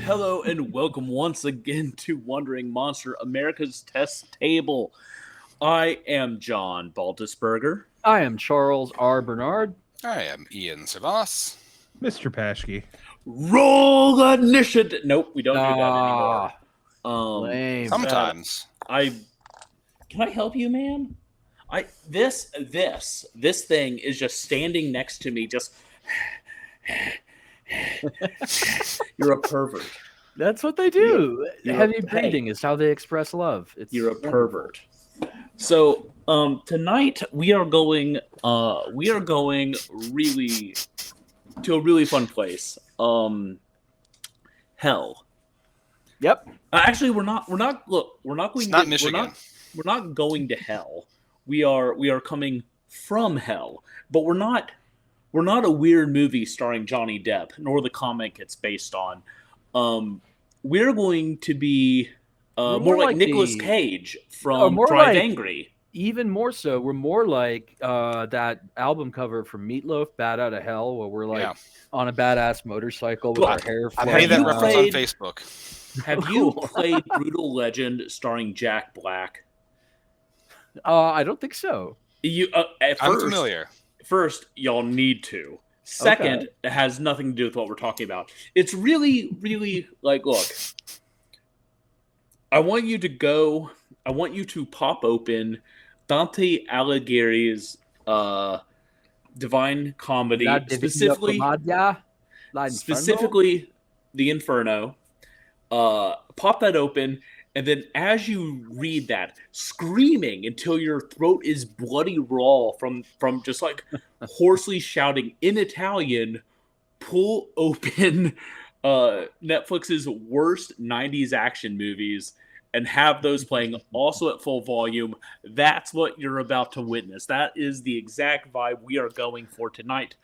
Hello and welcome once again to Wandering Monster, America's Test Table. I am John Baltusberger. I am Charles R. Bernard. I am Ian Savas. Mr. Paschke. Roll initiative. Nope, we don't do that anymore. Lame. Sometimes. Can I help you, man? This thing is just standing next to me, just. You're a pervert. That's what they do. You're Heavy breathing is how they express love. You're a pervert. So tonight we are going really to a really fun place. Hell. Yep. Actually, we're not going. It's not Michigan. We're not going to hell. We are coming from hell, but we're not a weird movie starring Johnny Depp, nor the comic it's based on. We're going to be more like Nicolas Cage from Drive Angry. Even more so, we're more like that album cover from Meatloaf, Bad Out of Hell, where we're like on a badass motorcycle with our hair I flowing. made that reference on Facebook. Have you played Brutal Legend starring Jack Black? I don't think so. I'm familiar. First, y'all need to. Second, It has nothing to do with what we're talking about. It's really, really like, look, I want you to pop open Dante Alighieri's Divine Comedy, specifically the Inferno. Pop that open, and then as you read that, screaming until your throat is bloody raw from just like hoarsely shouting in Italian, pull open Netflix's worst 90s action movies and have those playing also at full volume. That's what you're about to witness. That is the exact vibe we are going for tonight.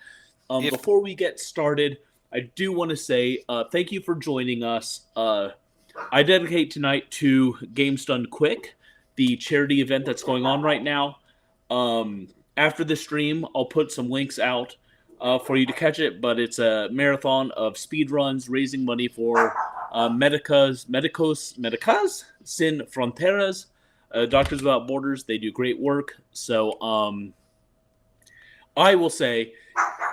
Before we get started, I do want to say thank you for joining us. I dedicate tonight to Games Done Quick, the charity event that's going on right now. After the stream, I'll put some links out for you to catch it, but it's a marathon of speed runs raising money for Medicas Sin Fronteras, Doctors Without Borders. They do great work. So I will say,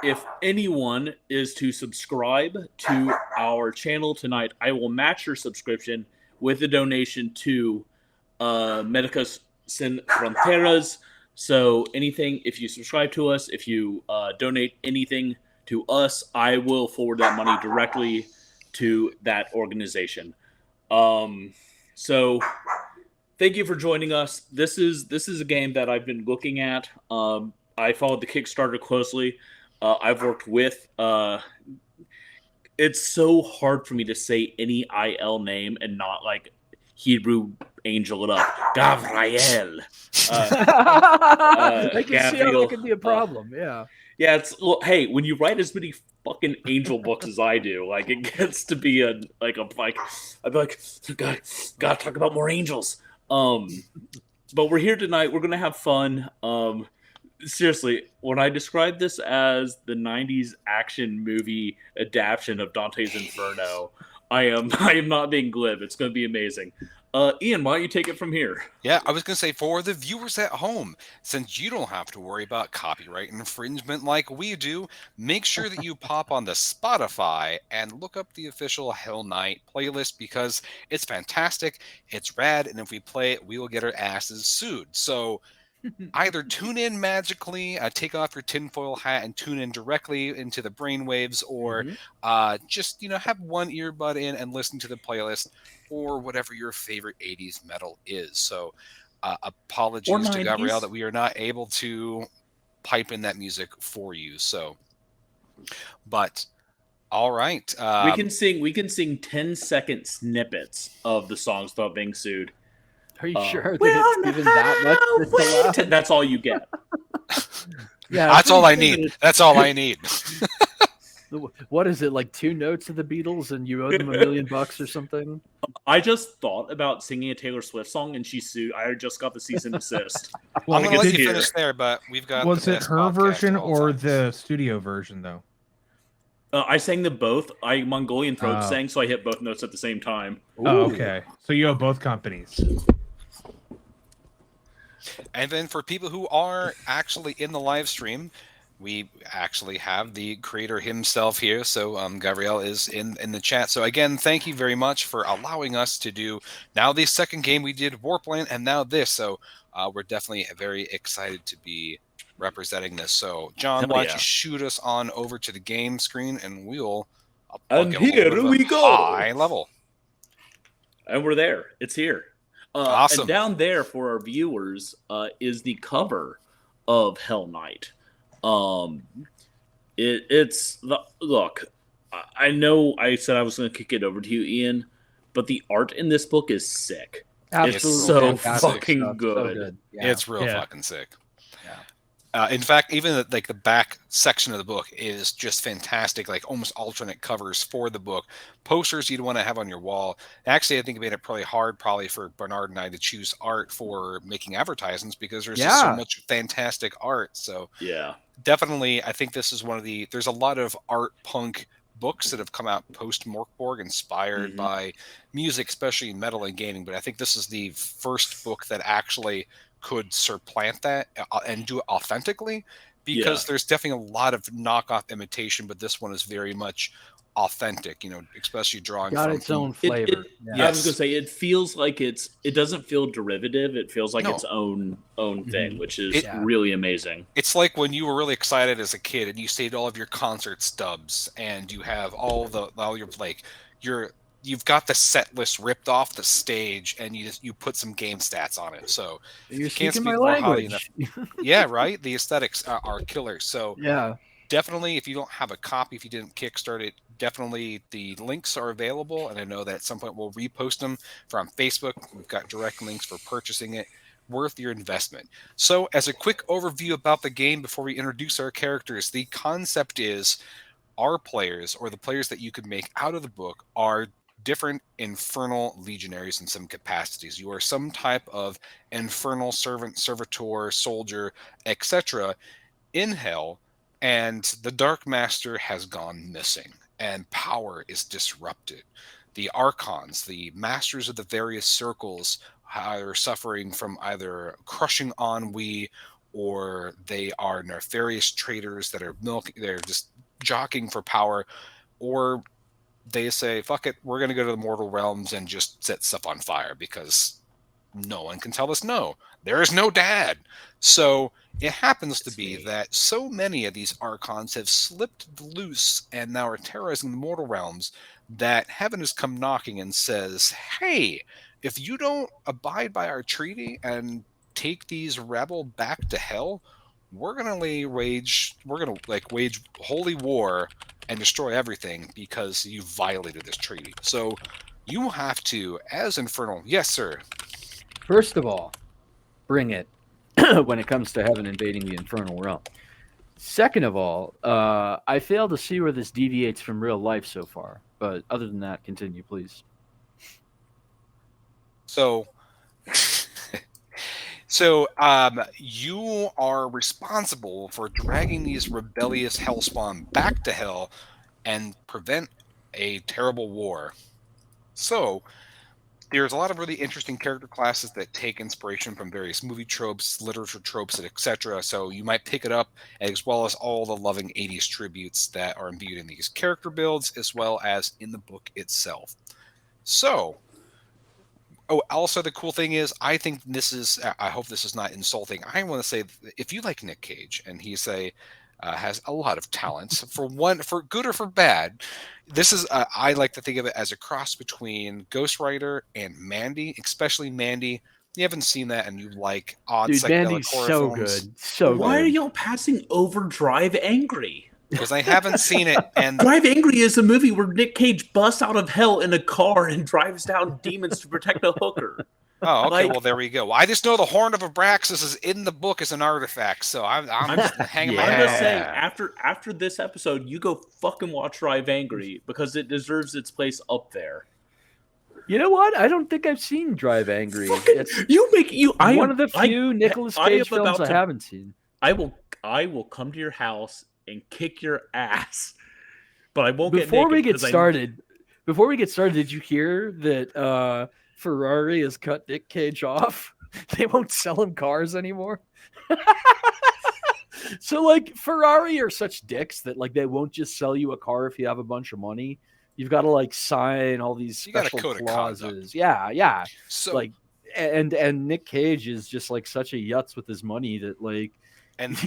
if anyone is to subscribe to our channel tonight, I will match your subscription with a donation to Medicas Sin Fronteras. So anything, if you subscribe to us, if you donate anything to us, I will forward that money directly to that organization. So thank you for joining us. This is a game that I've been looking at. I followed the Kickstarter closely. I've worked with. It's so hard for me to say any IL name and not like Hebrew angel it up. Gavriel. I can see how that could be a problem. Yeah. Yeah. Hey, when you write as many fucking angel books as I do, like it gets to be I'd be like, gotta talk about more angels. But we're here tonight. We're gonna have fun. Seriously, when I describe this as the 90s action movie adaptation of Dante's Inferno, I am not being glib. It's going to be amazing. Ian, why don't you take it from here? Yeah, I was going to say, for the viewers at home, since you don't have to worry about copyright infringement like we do, make sure that you pop on the Spotify and look up the official Hell Night playlist, because it's fantastic, it's rad, and if we play it, we will get our asses sued. So either tune in magically, take off your tinfoil hat and tune in directly into the brainwaves, or just have one earbud in and listen to the playlist, or whatever your favorite 80s metal is. So apologies to Gabrielle that we are not able to pipe in that music for you. So, but all right, we can sing 10-second snippets of the songs without being sued. Are you sure that it's even that much? That's all you get. Yeah, that's all I need. That's all I need. What is it, like 2 notes of the Beatles and you owe them $1 million or something? I just thought about singing a Taylor Swift song and she sued. I just got the cease and desist. Well, I'm going to let you finish there, but we've got. Was it her version or the studio version, though? I sang them both. I Mongolian throat Oh. sang, so I hit both notes at the same time. Oh, okay. So you have both companies. And then for people who are actually in the live stream, we actually have the creator himself here. So Gabriel is in the chat. So again, thank you very much for allowing us to do now the second game we did Warpland and now this. So we're definitely very excited to be representing this. So John, Hell why don't yeah. you shoot us on over to the game screen and I'll And get a little here bit of we a go. high level. And we're there. It's here. Awesome. And down there for our viewers is the cover of Hell Knight. Look. I know I said I was going to kick it over to you, Ian, but the art in this book is sick. Absolutely It's so fantastic fucking stuff. good. So good. Yeah. It's real Yeah. fucking sick. Yeah. In fact, even the back section of the book is just fantastic, like almost alternate covers for the book. Posters you'd want to have on your wall. Actually, I think it made it probably hard for Bernard and I to choose art for making advertisements because there's just so Yeah. much fantastic art. So Yeah. definitely, I think this is there's a lot of art punk books that have come out post Morkborg inspired Mhm. by music, especially in metal and gaming. But I think this is the first book that actually could supplant that and do it authentically, because there's definitely a lot of knockoff imitation, but this one is very much authentic, especially drawing Got from its own It- flavor. it- Yeah. I was gonna say it feels like it doesn't feel derivative. It feels like No. its own thing, which is It- really amazing. It's like when you were really excited as a kid and you saved all of your concert stubs and you have you've got the set list ripped off the stage and you put some game stats on it. So You're can't speaking speak my more highly language. yeah, right. The aesthetics are killer. So Yeah. definitely, if you don't have a copy, if you didn't kickstart it, definitely the links are available. And I know that at some point we'll repost them from Facebook. We've got direct links for purchasing it. Worth your investment. So, as a quick overview about the game before we introduce our characters, the concept is our players, or the players that you could make out of the book, are different infernal legionaries in some capacities. You are some type of infernal servant, servitor, soldier, etc. in hell, and the Dark Master has gone missing, and power is disrupted. The Archons, the masters of the various circles, are suffering from either crushing ennui, or they are nefarious traitors that are they're just jockeying for power, or they say, fuck it, we're going to go to the mortal realms and just set stuff on fire because no one can tell us no. There is no dad. So it happens to be that so many of these archons have slipped loose and now are terrorizing the mortal realms that heaven has come knocking and says, hey, if you don't abide by our treaty and take these rebel back to hell, we're gonna wage holy war and destroy everything because you violated this treaty. So you have to, as infernal, yes, sir. First of all, bring it when it comes to heaven invading the infernal realm. Second of all, I fail to see where this deviates from real life so far. But other than that, continue, please. So, you are responsible for dragging these rebellious hellspawn back to hell and prevent a terrible war. So, there's a lot of really interesting character classes that take inspiration from various movie tropes, literature tropes, etc. So you might pick it up, as well as all the loving 80s tributes that are imbued in these character builds, as well as in the book itself. So, also the cool thing is, I hope this is not insulting. I want to say, if you like Nick Cage, and has a lot of talents, for good or for bad, this is I like to think of it as a cross between Ghost Rider and Mandy, especially Mandy. You haven't seen that, and you like odd Dude, psychedelic Mandy's horror so films. good. So Why good. are y'all passing over Drive Angry? Because I haven't seen it, and Drive Angry is a movie where Nick Cage busts out of hell in a car and drives down demons to protect a hooker. oh, okay, like- well there we go. I just know the Horn of Abraxas is in the book as an artifact, so I'm just hanging my I'm head. just on saying, that. after this episode, you go fucking watch Drive Angry because it deserves its place up there. You know what? I don't think I've seen Drive Angry. Fucking, It's one of the few Nicolas I am Cage films about I to- haven't seen. I will come to your house and kick your ass but I won't Before we get naked. get 'cause I- started, did you hear that Ferrari has cut Nick Cage off? They won't sell him cars anymore. So like Ferrari are such dicks that like they won't just sell you a car if you have a bunch of money. You've got to like sign all these You got a special code of clauses. conduct. Yeah. So Like and Nick Cage is just like such a yutz with his money that like and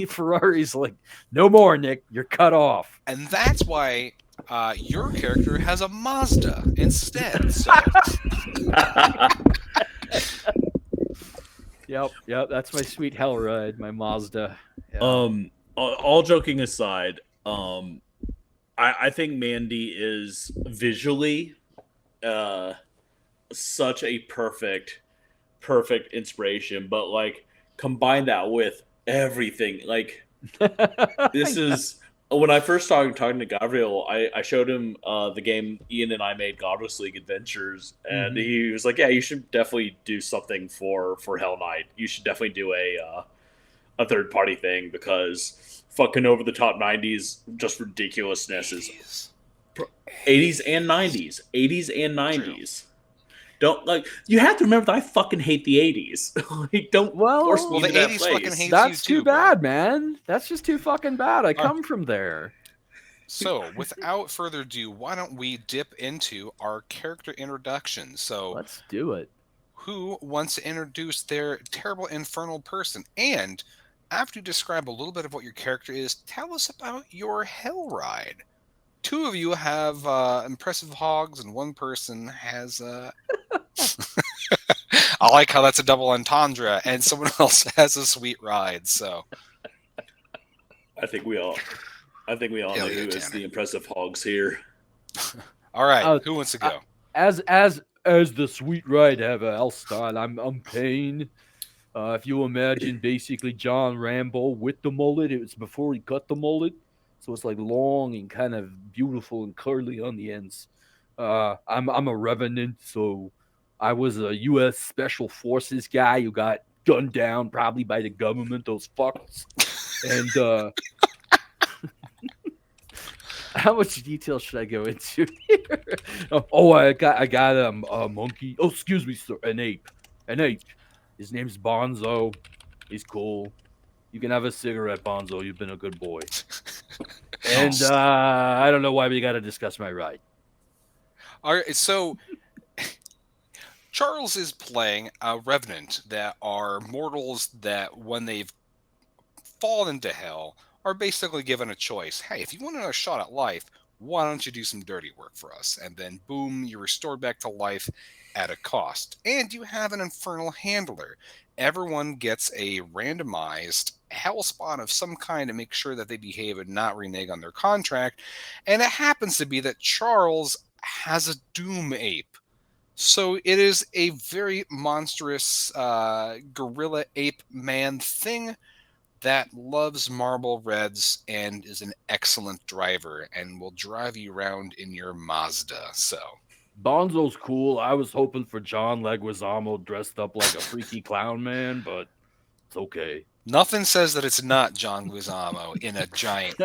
Ferrari's like, no more, Nick, you're cut off. and that's why your character has a Mazda instead. So Yep, that's my sweet hell ride, my Mazda. Yeah. All joking aside, I think Mandy is visually such a perfect inspiration, but like combine that with everything. Like this is when I first started talking to Gabriel, I showed him the game Ian and I made, Godless League Adventures, and he was like, "Yeah, you should definitely do something for Hell Knight. You should definitely do a third party thing because fucking over the top 90s just ridiculousness is 80s and 90s, 80s and 90s." Don't like you have to remember that I fucking hate the 80s. Like, don't force me well, the into that 80s place. fucking hates That's you too too, bro. bad, man. That's just too fucking bad. I come from there. So, without further ado, why don't we dip into our character introduction? So, Let's do it. who wants to introduce their terrible infernal person? And after you describe a little bit of what your character is, tell us about your hell ride. Two of you have impressive hogs, and one person has. I like how that's a double entendre, and someone else has a sweet ride. So, I think we all know yeah, who is Tanner. the impressive hogs here. All right, Oh, who wants to go? As the sweet ride have Elstein, I'm Payne. If you imagine basically John Rambo with the mullet, it was before he cut the mullet, so it's like long and kind of beautiful and curly on the ends. I'm a revenant, so I was a U.S. Special Forces guy who got gunned down probably by the government, those fucks. And how much detail should I go into here? I got a monkey. Oh, excuse me, sir, an ape. His name's Bonzo. He's cool. You can have a cigarette, Bonzo. You've been a good boy. And I don't know why we got to discuss my ride. All right, so Charles is playing a revenant that are mortals that, when they've fallen into hell, are basically given a choice. Hey, if you want another shot at life, why don't you do some dirty work for us? And then, boom, you're restored back to life at a cost. And you have an infernal handler. Everyone gets a randomized hell spawn of some kind to make sure that they behave and not renege on their contract. And it happens to be that Charles has a doom ape. So it is a very monstrous gorilla ape man thing that loves marble reds and is an excellent driver and will drive you around in your Mazda. So Bonzo's cool. I was hoping for John Leguizamo dressed up like a freaky clown man, but it's okay. nothing says that it's not John Leguizamo in a giant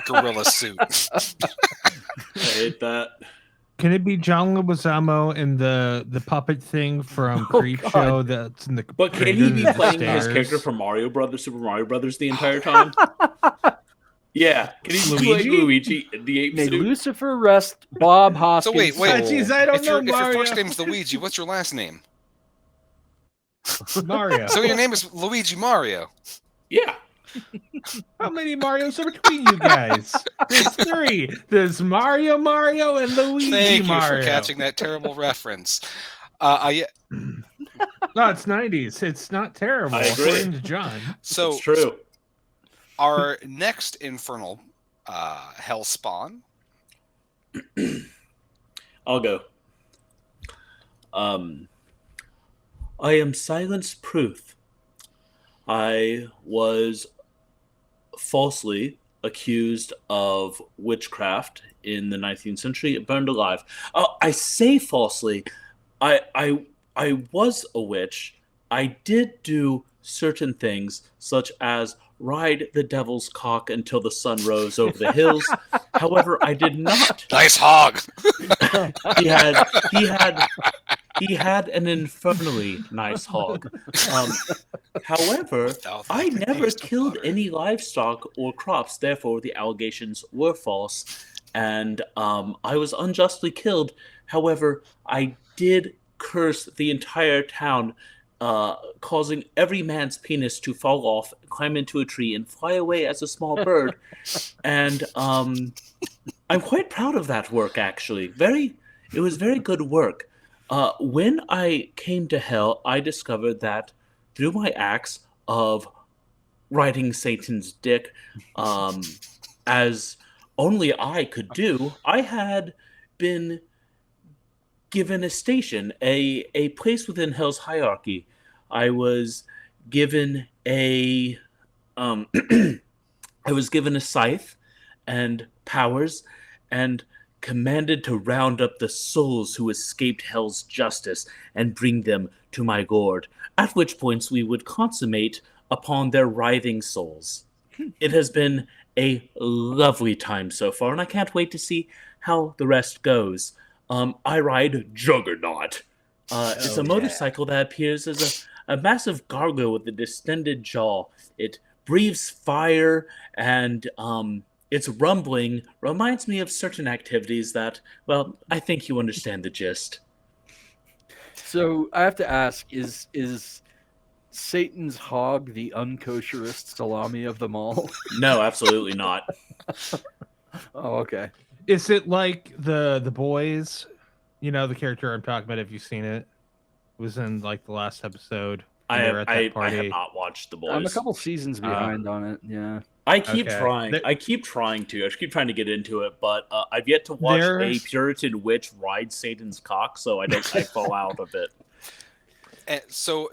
gorilla suit. I hate that. Can it be John Leguizamo in the puppet thing from Creep God. Show that's in the But can crater he in be the playing his stairs? character from Super Mario Brothers the entire time? Yeah. Can he be like Luigi? Luigi in the ape May suit? Lucifer rest Bob Hoskins. wait. Jeez, I don't If know your Mario. first name's Luigi, what's your last name? Mario. So your name is Luigi Mario. Yeah. How many Marios are between you guys? There's 3. There's Mario, and Luigi Thank you Mario. for catching that terrible reference. No, it's 90s. It's not terrible. I agree. According to John. So It's true. our next infernal hell spawn. I'll go. I am Silence Proof. I was falsely accused of witchcraft in the 19th century, burned alive. I say falsely. I was a witch. I did do certain things, such as ride the devil's cock until the sun rose over the hills, However, I did not. Nice hog. He had an infernally nice hog. However, Without I the never taste of killed butter. any livestock or crops. Therefore, the allegations were false, and I was unjustly killed. However, I did curse the entire town, causing every man's penis to fall off, climb into a tree, and fly away as a small bird. And I'm quite proud of that work, actually. It was very good work. When I came to hell, I discovered that through my acts of riding Satan's dick, as only I could do, I had been given a station, a place within hell's hierarchy. I was given a I was given a scythe and powers and commanded to round up the souls who escaped hell's justice and bring them to my gourd, at which points we would consummate upon their writhing souls. It has been a lovely time so far, and I can't wait to see how the rest goes. I ride Juggernaut. It's a motorcycle that appears as a massive gargoyle with a distended jaw. It breathes fire, and its rumbling reminds me of certain activities that, well, I think you understand the gist. So I have to ask: is Satan's hog the unkosherest salami of them all? No, absolutely not. Oh, okay. Is it like the boys? You know the character I'm talking about. Have you seen it? It was in like the last episode. I They were have, at that I have party. not watched The Boys. I'm a couple seasons behind on it. Yeah. I keep Okay. trying. There- I keep trying to get into it, but I've yet to watch a There's- Puritan witch ride Satan's cock, so I fall out of it. And so,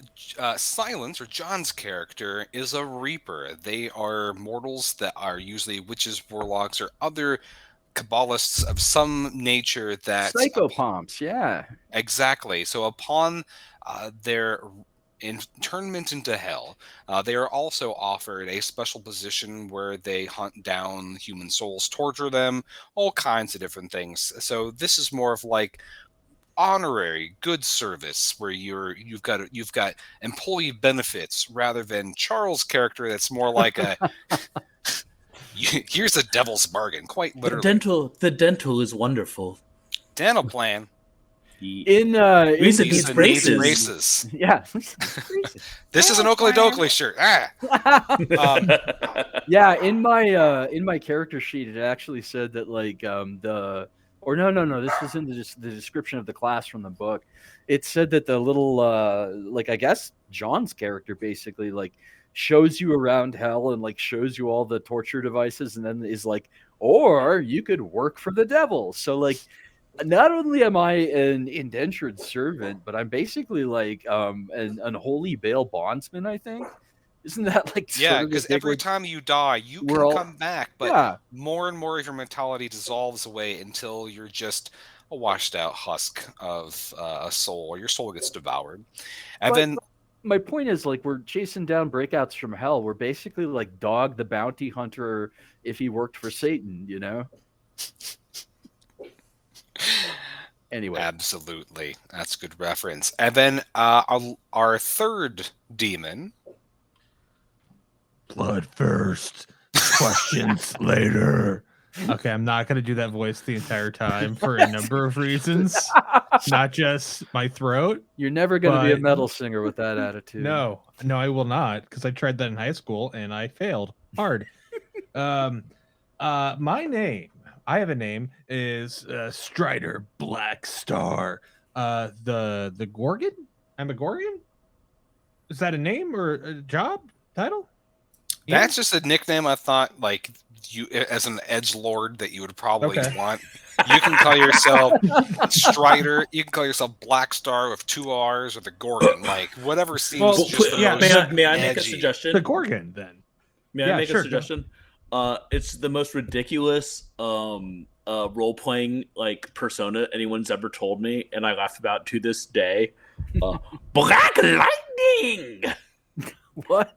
Silence, or John's character, is a reaper. They are mortals that are usually witches, warlocks, or other Kabbalists of some nature that... Psychopomps, yeah. Exactly. So upon their internment into hell, they are also offered a special position where they hunt down human souls, torture them, all kinds of different things. So this is more of like honorary good service where you've got employee benefits, rather than Charles' character that's more like a here's a devil's bargain, quite literally. The dental is wonderful. Dental plan. In Lisa in- needs Lisa braces. needs braces. yeah. This is an Oakley Dokley shirt. Yeah, in my character sheet, it actually said that like no, this was in the description of the class from the book. It said that the little like, I guess John's character basically like shows you around hell and like shows you all the torture devices, and then is like, or you could work for the devil. So like, not only am I an indentured servant, but I'm basically like an unholy bail bondsman, I think. Isn't that like Yeah, sort of because the big, every like, time you die, you we're can all- come back, but yeah. more and more of your mentality dissolves away until you're just a washed out husk of a soul, or your soul gets devoured. And But then, my point is, like, we're chasing down breakouts from hell. We're basically like Dog the bounty hunter if he worked for Satan, you know? Anyway. absolutely, that's a good reference. And then our third demon, Blood first, questions later. Okay, I'm not gonna do that voice the entire time for a number of reasons. Not just my throat. You're never going to be a But- metal singer with that attitude. No, I will not, because I tried that in high school and I failed hard. My name, I have a name, is Strider Blackstar. The Gorgon? I'm a Gorgon? Is that a name or a job title? Yeah. that's just a nickname I thought, like, you as an edgelord that you would probably Okay. want. You can call yourself Strider. You can call yourself Black Star with 2 R's, or the Gorgon. Like, whatever seems Well, just the yeah, most May I make a edgy. suggestion? The Gorgon, then. May I Yeah, make sure, a go. suggestion? It's the most ridiculous role playing like persona anyone's ever told me, and I laugh about to this day. Black Lightning, What?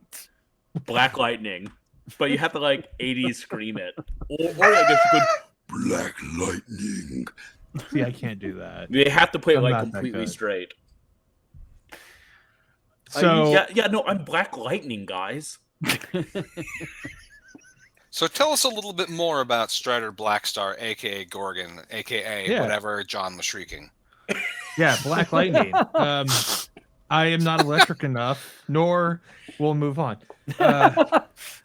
Black Lightning, but you have to like 80s scream it, or I guess you could Black lightning. See, I can't do that. You have to play it I'm like not that completely good. straight. So No, I'm Black Lightning, guys. So tell us a little bit more about Strider Blackstar, aka Gorgon, aka Yeah. whatever John was shrieking. yeah, Black Lightning. I am not electric enough, nor we'll move on.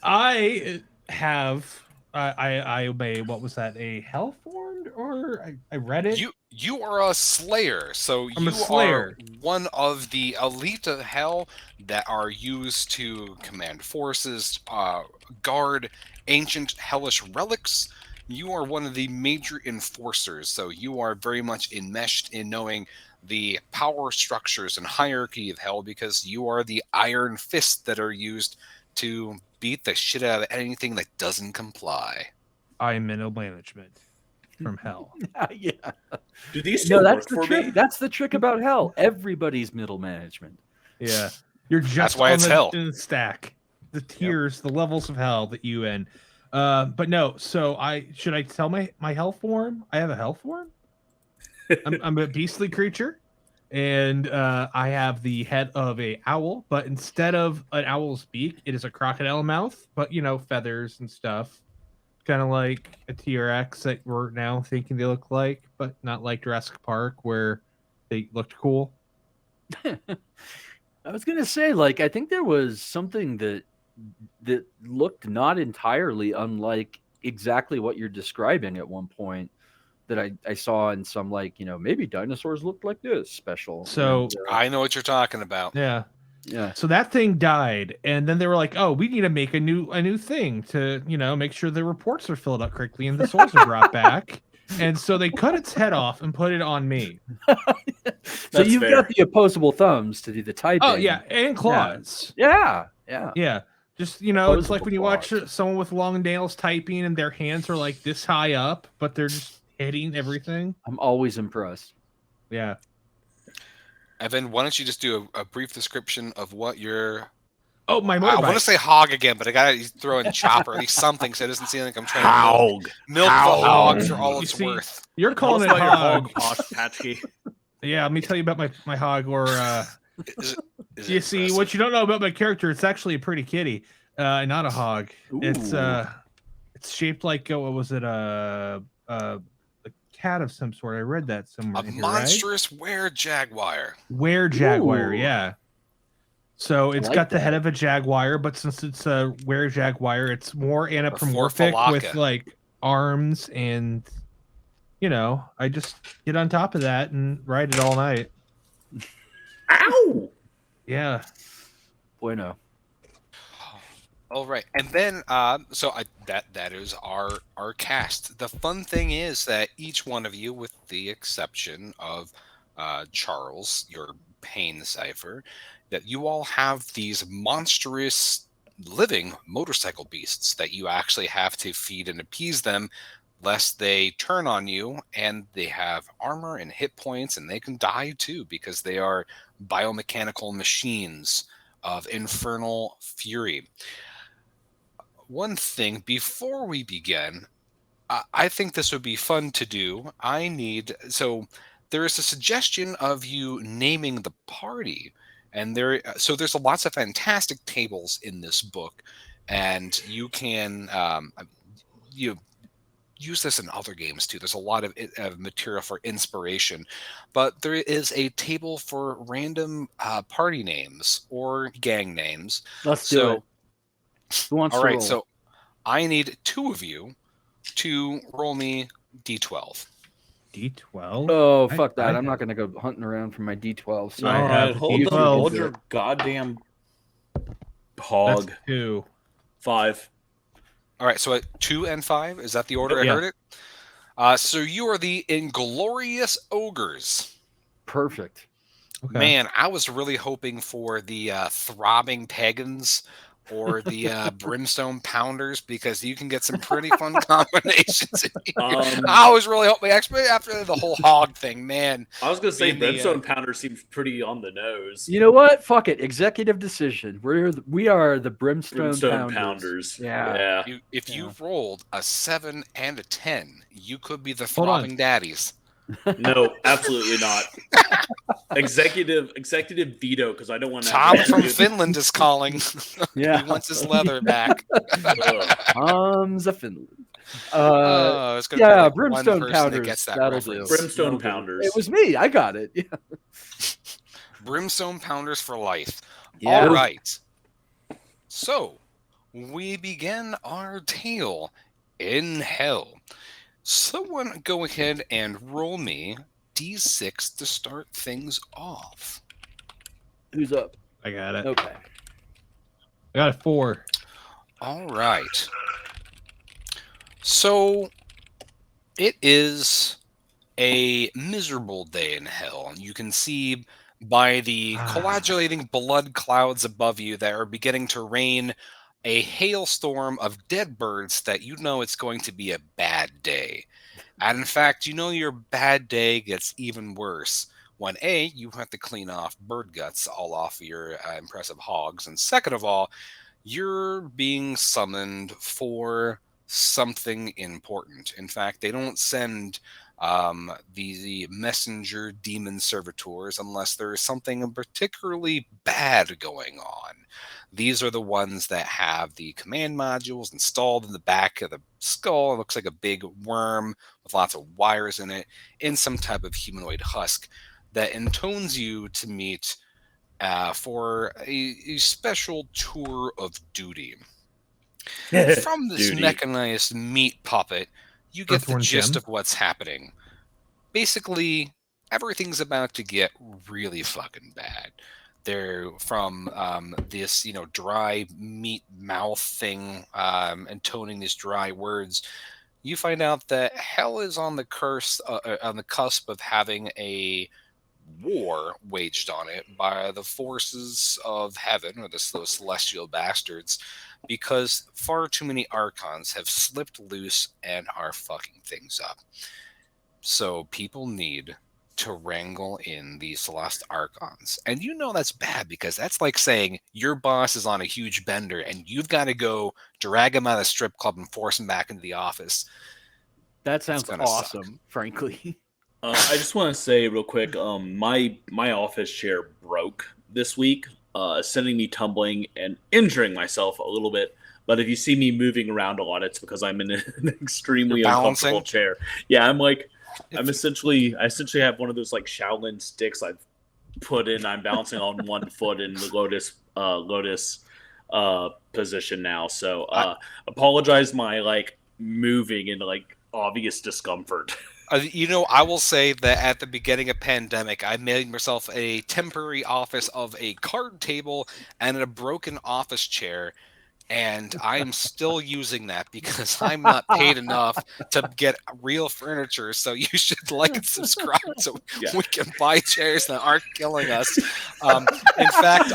I have I obey. What was that? A Hellformed, or I read it. You are a slayer, so I'm a you slayer. are one of the elite of hell that are used to command forces, guard ancient hellish relics. You are one of the major enforcers, so you are very much enmeshed in knowing the power structures and hierarchy of hell, because you are the iron fists that are used to beat the shit out of anything that doesn't comply. I am middle management from hell. Yeah. Do these still No, work that's the for trick. me? That's the trick about hell. Everybody's middle management. Yeah, you're just That's why on it's the, hell. in the stack, the tiers, the levels of hell that you in. But no. So I tell my hell form? I have a hell form. I'm a beastly creature, and I have the head of a owl, but instead of an owl's beak, it is a crocodile mouth. But feathers and stuff, kind of like a T-Rex that we're now thinking they look like, but not like Jurassic Park where they looked cool. I was gonna say, like, I think there was something that looked not entirely unlike exactly what you're describing at one point that I saw in some, like, maybe dinosaurs looked like this special. So And, I know what you're talking about. yeah. yeah. So that thing died, and then they were like, "Oh, we need to make a new thing to, make sure the reports are filled out correctly and the souls are brought back." And so they cut its head off and put it on me. So That's you've fair. got the opposable thumbs to do the typing. Oh yeah, and claws. Yeah. Yeah. Just it's Opposable like when you watch claws. someone with long nails typing and their hands are like this high up, but they're just hitting everything. I'm always impressed. Yeah. Evan, why don't you just do a brief description of what your... Oh, my I motorbike. want to say hog again, but I got to throw in chopper, at least something, so it doesn't seem like I'm trying to Hog. milk the hog for all You it's see, worth. You're Tell us calling it about your hog. hog, Patchkey. Yeah, let me tell you about my hog. Or Is it you see, impressive? what you don't know about my character, it's actually a pretty kitty, not a hog. It's shaped like what was it? A cat of some sort. I read that somewhere. A in here, monstrous were-jaguar. Were jaguar, Ooh. yeah. So it's like got the that. head of a jaguar, but since it's a were jaguar, it's more anthropomorphic with Orphalaka. like arms and I just get on top of that and ride it all night. Ow! Yeah. Bueno. All right, and then that is our cast. The fun thing is that each one of you, with the exception of Charles, your pain cipher, that you all have these monstrous living motorcycle beasts that you actually have to feed and appease them, lest they turn on you. And they have armor and hit points, and they can die too because they are biomechanical machines of infernal fury. One thing before we begin, I think this would be fun to do. So there is a suggestion of you naming the party, and there's lots of fantastic tables in this book, and you can you use this in other games too. There's a lot of material for inspiration, but there is a table for random party names or gang names. Let's do it. Who wants All to right, roll? so I need two of you to roll me D12. D12. Oh, fuck that. I'm not going to go hunting around for my D12. So I All have right, hold D12. hold your goddamn hog. That's 2. 5. All right, so at 2 and 5, is that the order Yeah. I heard it? So you are the Inglorious Ogres. perfect. Okay. Man, I was really hoping for the Throbbing Pagans or the brimstone pounders, because you can get some pretty fun combinations in here. I was really hoping, especially after the whole hog thing, man. I was gonna say being the, brimstone pounder seems pretty on the nose. You know what? Fuck it. Executive decision. We are the brimstone, Brimstone pounders. pounders. Yeah. If you rolled a 7 and a 10, you could be the Hold on. throbbing daddies. No, absolutely not. Executive veto, because I don't want to. Tom from Finland is calling. Yeah. He wants his leather back. Tom's a Finland. It's gonna be Yeah, like brimstone one person that pounders. gets that That'll reference. do. Brimstone That'll do. pounders. It was me. I got it. Yeah. Brimstone pounders for life. Yeah. All right. So we begin our tale in hell. Someone go ahead and roll me D6 to start things off. Who's up? I got it. Okay. I got a 4. All right. So it is a miserable day in hell. You can see by the coagulating blood clouds above you that are beginning to rain a hailstorm of dead birds that you know it's going to be a bad day. And in fact, you know your bad day gets even worse when A, you have to clean off bird guts all off your impressive hogs, and second of all, you're being summoned for something important. In fact, they don't send the messenger demon servitors unless there is something particularly bad going on. These are the ones that have the command modules installed in the back of the skull. It looks like a big worm with lots of wires in it, in some type of humanoid husk that intones you to meet for a special tour of duty. From this Duty. mechanized meat puppet, you get the Earthworm gist Jim. of what's happening. Basically, everything's about to get really fucking bad. They're from this, dry meat mouth thing, intoning these dry words. You find out that hell is on the cusp of having a war waged on it by the forces of heaven, or those celestial bastards, because far too many archons have slipped loose and are fucking things up. So people need to wrangle in the Celeste Archons. And you know that's bad, because that's like saying your boss is on a huge bender and you've got to go drag him out of the strip club and force him back into the office. That sounds gonna awesome, suck. frankly. I just want to say real quick, my office chair broke this week, sending me tumbling and injuring myself a little bit. But if you see me moving around a lot, it's because I'm in an extremely You're uncomfortable balancing? chair. Yeah, I essentially have one of those like Shaolin sticks I've put in. I'm balancing on one foot in the lotus position now. So apologize my like moving into like obvious discomfort. I will say that at the beginning of pandemic, I made myself a temporary office of a card table and a broken office chair. And I'm still using that because I'm not paid enough to get real furniture. So you should like and subscribe so we can buy chairs that aren't killing us. In fact,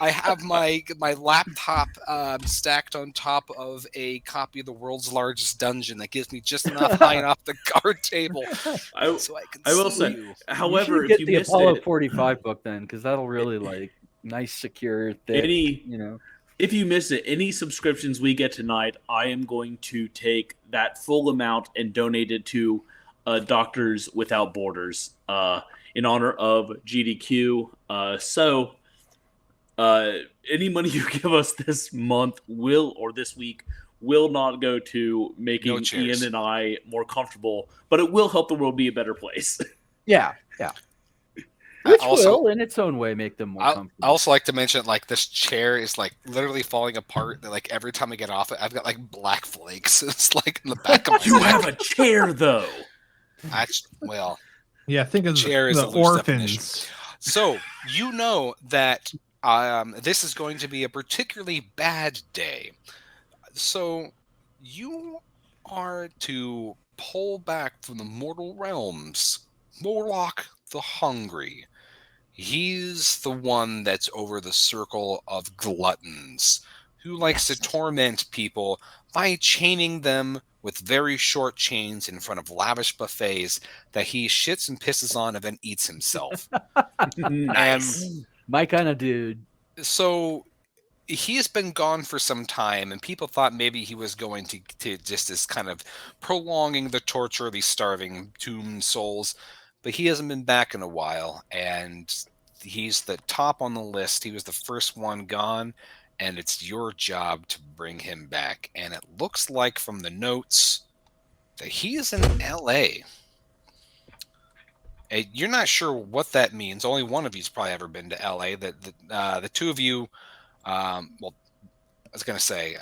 I have my laptop stacked on top of a copy of The World's Largest Dungeon that gives me just enough height off the card table, so I can I will see say, you. however, you should if get you the missed Apollo it, 45 book then, because that'll really like nice, secure, thick. if you miss it, any subscriptions we get tonight, I am going to take that full amount and donate it to Doctors Without Borders in honor of GDQ. So any money you give us this month this week will not go to making Ian and I more comfortable, but it will help the world be a better place. Yeah. Which will, in its own way, make them more comfortable. I also like to mention, like, this chair is like literally falling apart. That like every time I get off it, I've got like black flakes. It's like in the back of my You neck. have a chair, though. Well, Yeah, think of chair is the a loose orphans. definition. So you know that this is going to be a particularly bad day. So you are to pull back from the mortal realms, Morlock the Hungry. He's the one that's over the circle of gluttons who likes to torment people by chaining them with very short chains in front of lavish buffets that he shits and pisses on and then eats himself. Nice. My kind of dude. So he has been gone for some time, and people thought maybe he was going to just as kind of prolonging the torture of these starving doomed souls, but he hasn't been back in a while, and he's the top on the list. He was the first one gone, and it's your job to bring him back. And it looks like from the notes that he is in L.A. You're not sure what that means. Only one of you's probably ever been to L.A. The two of you, well, I was gonna say,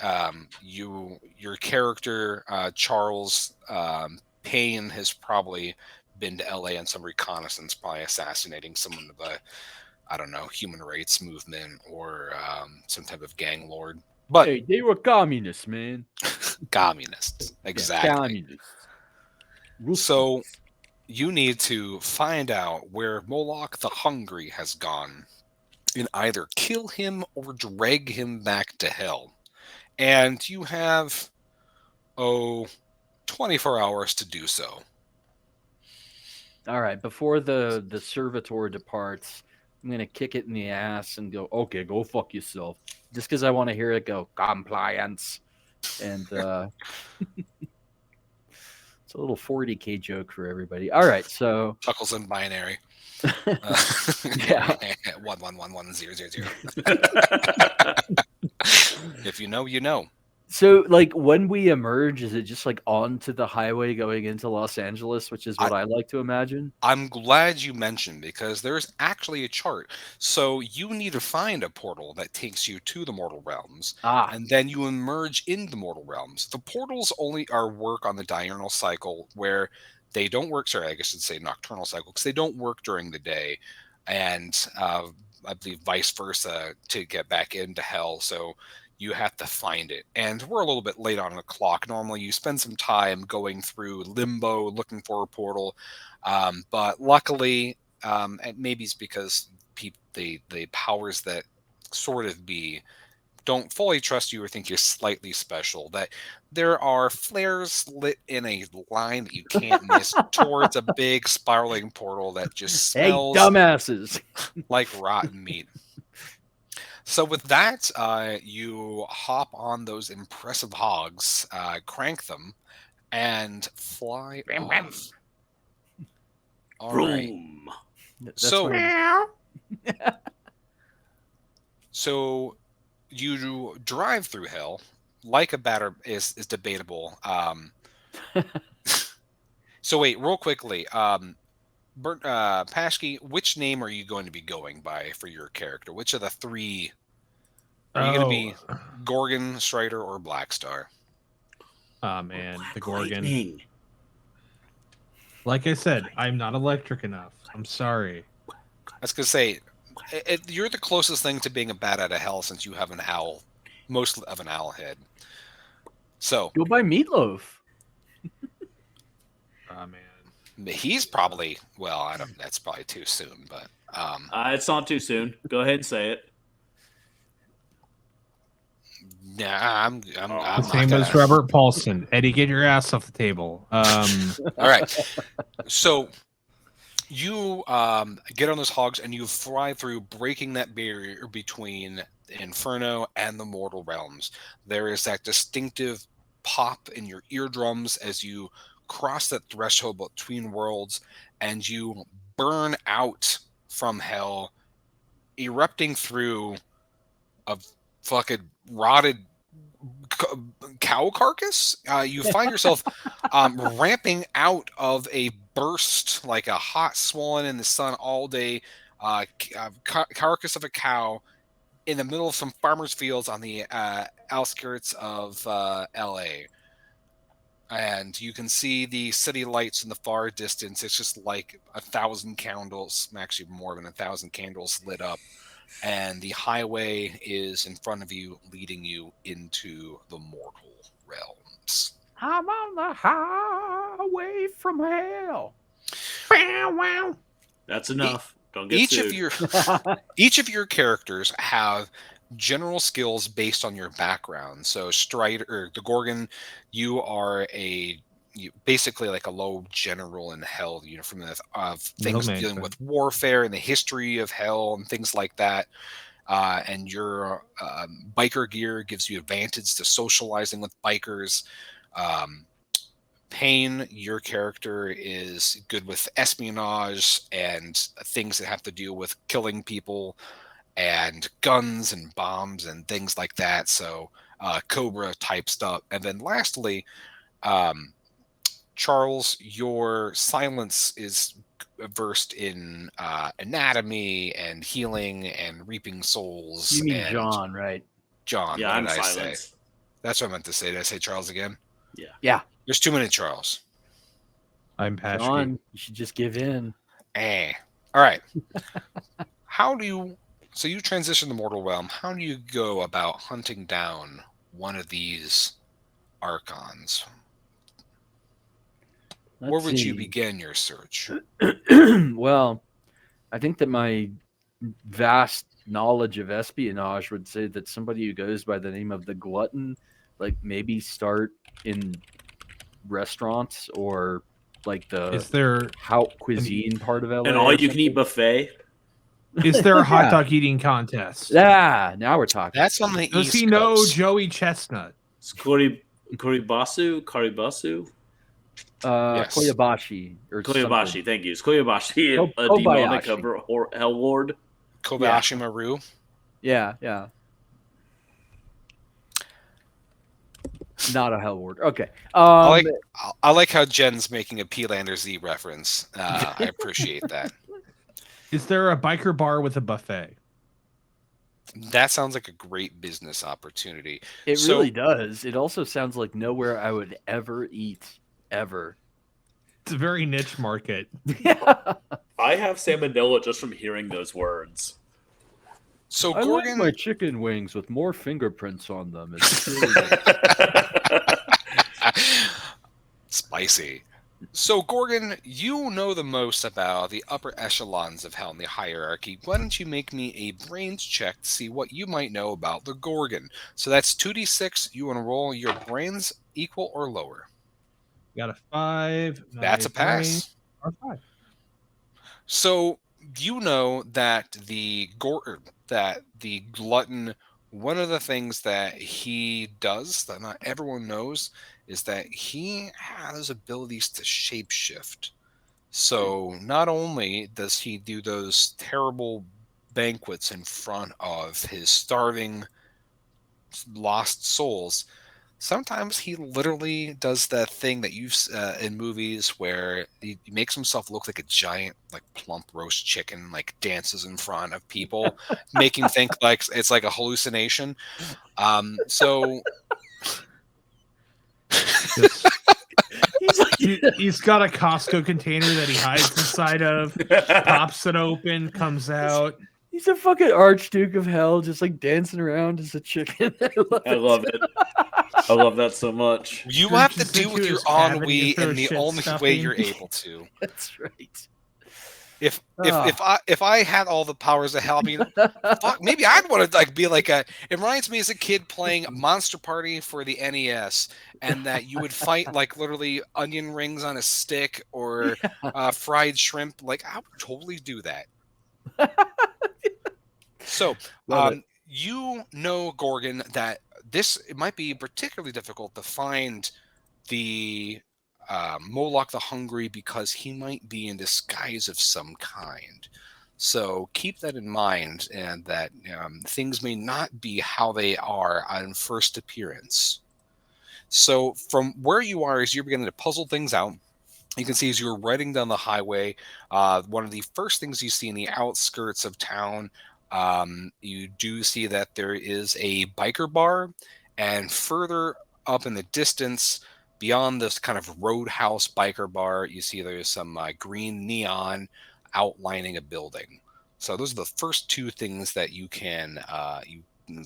your character Charles Payne has probably been to L.A. on some reconnaissance, probably assassinating someone of the, I don't know, human rights movement or some type of gang lord. But Hey, they were communists, man. communists, exactly. Yeah, communists. So you need to find out where Moloch the Hungry has gone and either kill him or drag him back to hell. And you have, 24 hours to do so. All right, before the servitor departs, I'm gonna kick it in the ass and go, okay, go fuck yourself. Just because I want to hear it go, compliance. And it's a little 40K joke for everybody. All right, so Chuckles in binary. Yeah. 11111000. If you know, you know. So, like, when we emerge, is it just like onto the highway going into Los Angeles, which is what I like to imagine? I'm glad you mentioned, because there's actually a chart. So you need to find a portal that takes you to the mortal realms, and then you emerge in the mortal realms. The portals only work on the diurnal cycle, where they don't work. Sorry, I guess I should say nocturnal cycle, because they don't work during the day, and I believe vice versa to get back into hell. So you have to find it. And we're a little bit late on the clock. Normally you spend some time going through limbo looking for a portal. But luckily, and maybe it's because the powers that sort of be don't fully trust you or think you're slightly special, that there are flares lit in a line that you can't miss towards a big spiraling portal that just smells dumbasses, like rotten meat. So with that, you hop on those impressive hogs, crank them, and fly off. All right. Vroom. So you drive through hell like a batter is debatable. So wait, real quickly, Pashki, which name are you going to be going by for your character? Which of the three are you going to be? Gorgon, Strider, or Blackstar? Oh man, the Gorgon. Lightning. Like I said, I'm not electric enough. I'm sorry. I was going to say, you're the closest thing to being a bat out of hell, since you have an owl, most of an owl head. So go by Meatloaf. Oh man. He's probably, well, I don't. That's probably too soon, but it's not too soon. Go ahead and say it. Nah, I'm His name was Robert Paulson. Eddie, get your ass off the table. All right. So you get on those hogs and you fly through, breaking that barrier between Inferno and the mortal realms. There is that distinctive pop in your eardrums as you cross that threshold between worlds, and you burn out from hell, erupting through a fucking rotted cow carcass. You find yourself ramping out of a burst, like a hot, swollen in the sun all day carcass of a cow in the middle of some farmers' fields on the outskirts of LA. And you can see the city lights in the far distance. It's just like 1,000 candles, actually more than 1,000 candles lit up. And the highway is in front of you, leading you into the mortal realms. I'm on the highway from hell. That's enough. Don't get Each of sued. your characters have general skills based on your background. So Strider or the Gorgon, you are basically like a low general in hell, from things Middleman, dealing so. with warfare and the history of hell and things like that. And your biker gear gives you advantage to socializing with bikers. Payne, your character is good with espionage and things that have to do with killing people and guns and bombs and things like that. So Cobra type stuff. And then lastly, Charles, your silence is versed in anatomy and healing and reaping souls. You mean and John, right? John, Yeah, what I'm did I say? silence. That's what I meant to say. Did I say Charles again? Yeah. There's too many Charles. I'm Pashke. John, you should just give in. All right. So you transition to Mortal Realm. How do you go about hunting down one of these archons? Where would you begin your search? Well, I think that my vast knowledge of espionage would say that somebody who goes by the name of the Glutton, like maybe start in restaurants or like the Is there cuisine part of LA. An all-you-can-eat buffet. is there a hot Yeah. dog eating contest? Yeah, now we're talking. That's on the Does East he know Coast. Joey Chestnut? It's Karibasu. Yes. Koyabashi or Koyabashi, something. thank you. It's Koyabashi, a Kobayashi. demonic hell lord. Kobayashi Maru. Yeah. Not a hell word. Okay. I like how Jen's making a P-Lander Z reference. I appreciate that. Is there a biker bar with a buffet? That sounds like a great business opportunity. It So- really does. It also sounds like nowhere I would ever eat, ever. It's a very niche market. Yeah. I have salmonella just from hearing those words. So I like Gorgon, my chicken wings with more fingerprints on them. It's really good. spicy. So Gorgon, you know the most about the upper echelons of hell in the hierarchy. Why don't you make me a brains check to see what you might know about the Gorgon? So that's 2d6. You want to roll your brains equal or lower. Got a 5. That's a my brain pass. are 5. So you know that the glutton, one of the things that he does that not everyone knows is that he has abilities to shapeshift. So not only does he do those terrible banquets in front of his starving lost souls, sometimes he literally does that thing that you've in movies where he makes himself look like a giant, like plump roast chicken, like dances in front of people, making think like it's like a hallucination. So He's got a Costco container that he hides inside of, pops it open, comes out. He's a fucking Archduke of Hell, just like dancing around as a chicken. I love it. I love that so much. you have to Just do into with your his cavity ennui and throw in the shit only stuff way in. you're able to. That's right. If Ah. if I had all the powers of hell, I mean, fuck, maybe I'd want to like be like a. It reminds me as a kid playing Monster Party for the NES, and that you would fight like literally onion rings on a stick or fried shrimp. Like I would totally do that. So, Love it. you know, Gorgon, that it might be particularly difficult to find the Moloch the Hungry because he might be in disguise of some kind. So keep that in mind, and that things may not be how they are on first appearance. So from where you are, as you're beginning to puzzle things out, you can see as you're riding down the highway, one of the first things you see in the outskirts of town, you do see that there is a biker bar, and further up in the distance, beyond this kind of roadhouse biker bar, you see there's some green neon outlining a building. So those are the first two things that you can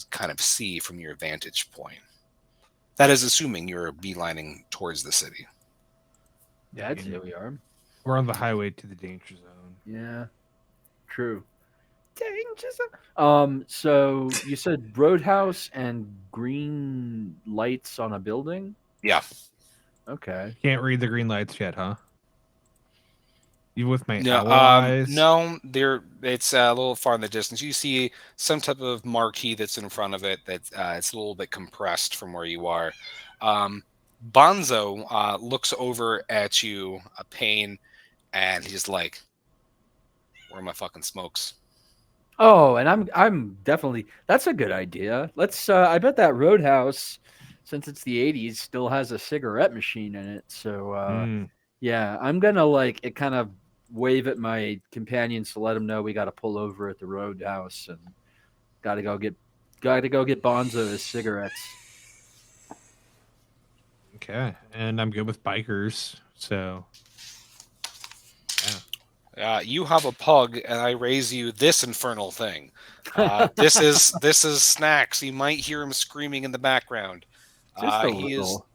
kind of see from your vantage point. That is assuming you're beelining towards the city. Yeah, I'd say we are. We're on the highway to the danger zone. Yeah. True. So you said roadhouse and green lights on a building? Yeah. Okay. Can't read the green lights yet, huh? You with my No, owl eyes? no, it's a little far in the distance. You see some type of marquee that's in front of it that it's a little bit compressed from where you are. Bonzo looks over at you, a pain, and he's like, "Where are my fucking smokes?" Oh, and I'm definitely that's a good idea. Let's I bet that roadhouse, since it's the 80s, still has a cigarette machine in it. So Mm, yeah, I'm gonna like it kind of wave at my companions to let them know we got to pull over at the roadhouse and gotta go get Bonzo his cigarettes. okay, and I'm good with bikers, so yeah. You have a pug, and I raise you this infernal thing. This is Snacks. You might hear him screaming in the background. Just a He is. little.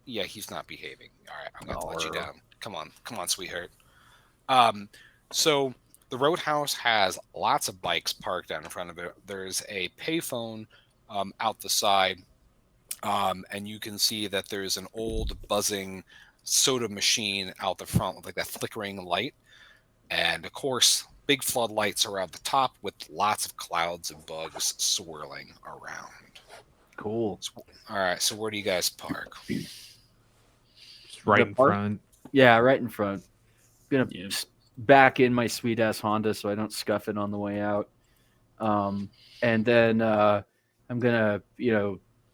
Yeah, he's not behaving. All right, I'm going to let you Arr. down. Come on, sweetheart. So the Roadhouse has lots of bikes parked out in front of it. There's a payphone out the side, and you can see that there's an old buzzing soda machine out the front with like that flickering light, and of course, big floodlights around the top with lots of clouds of bugs swirling around. Cool. All right, so where do you guys park? Just right The in park? front. Yeah, right in front. Gonna Yeah. back in my sweet ass Honda so I don't scuff it on the way out. And then I'm gonna,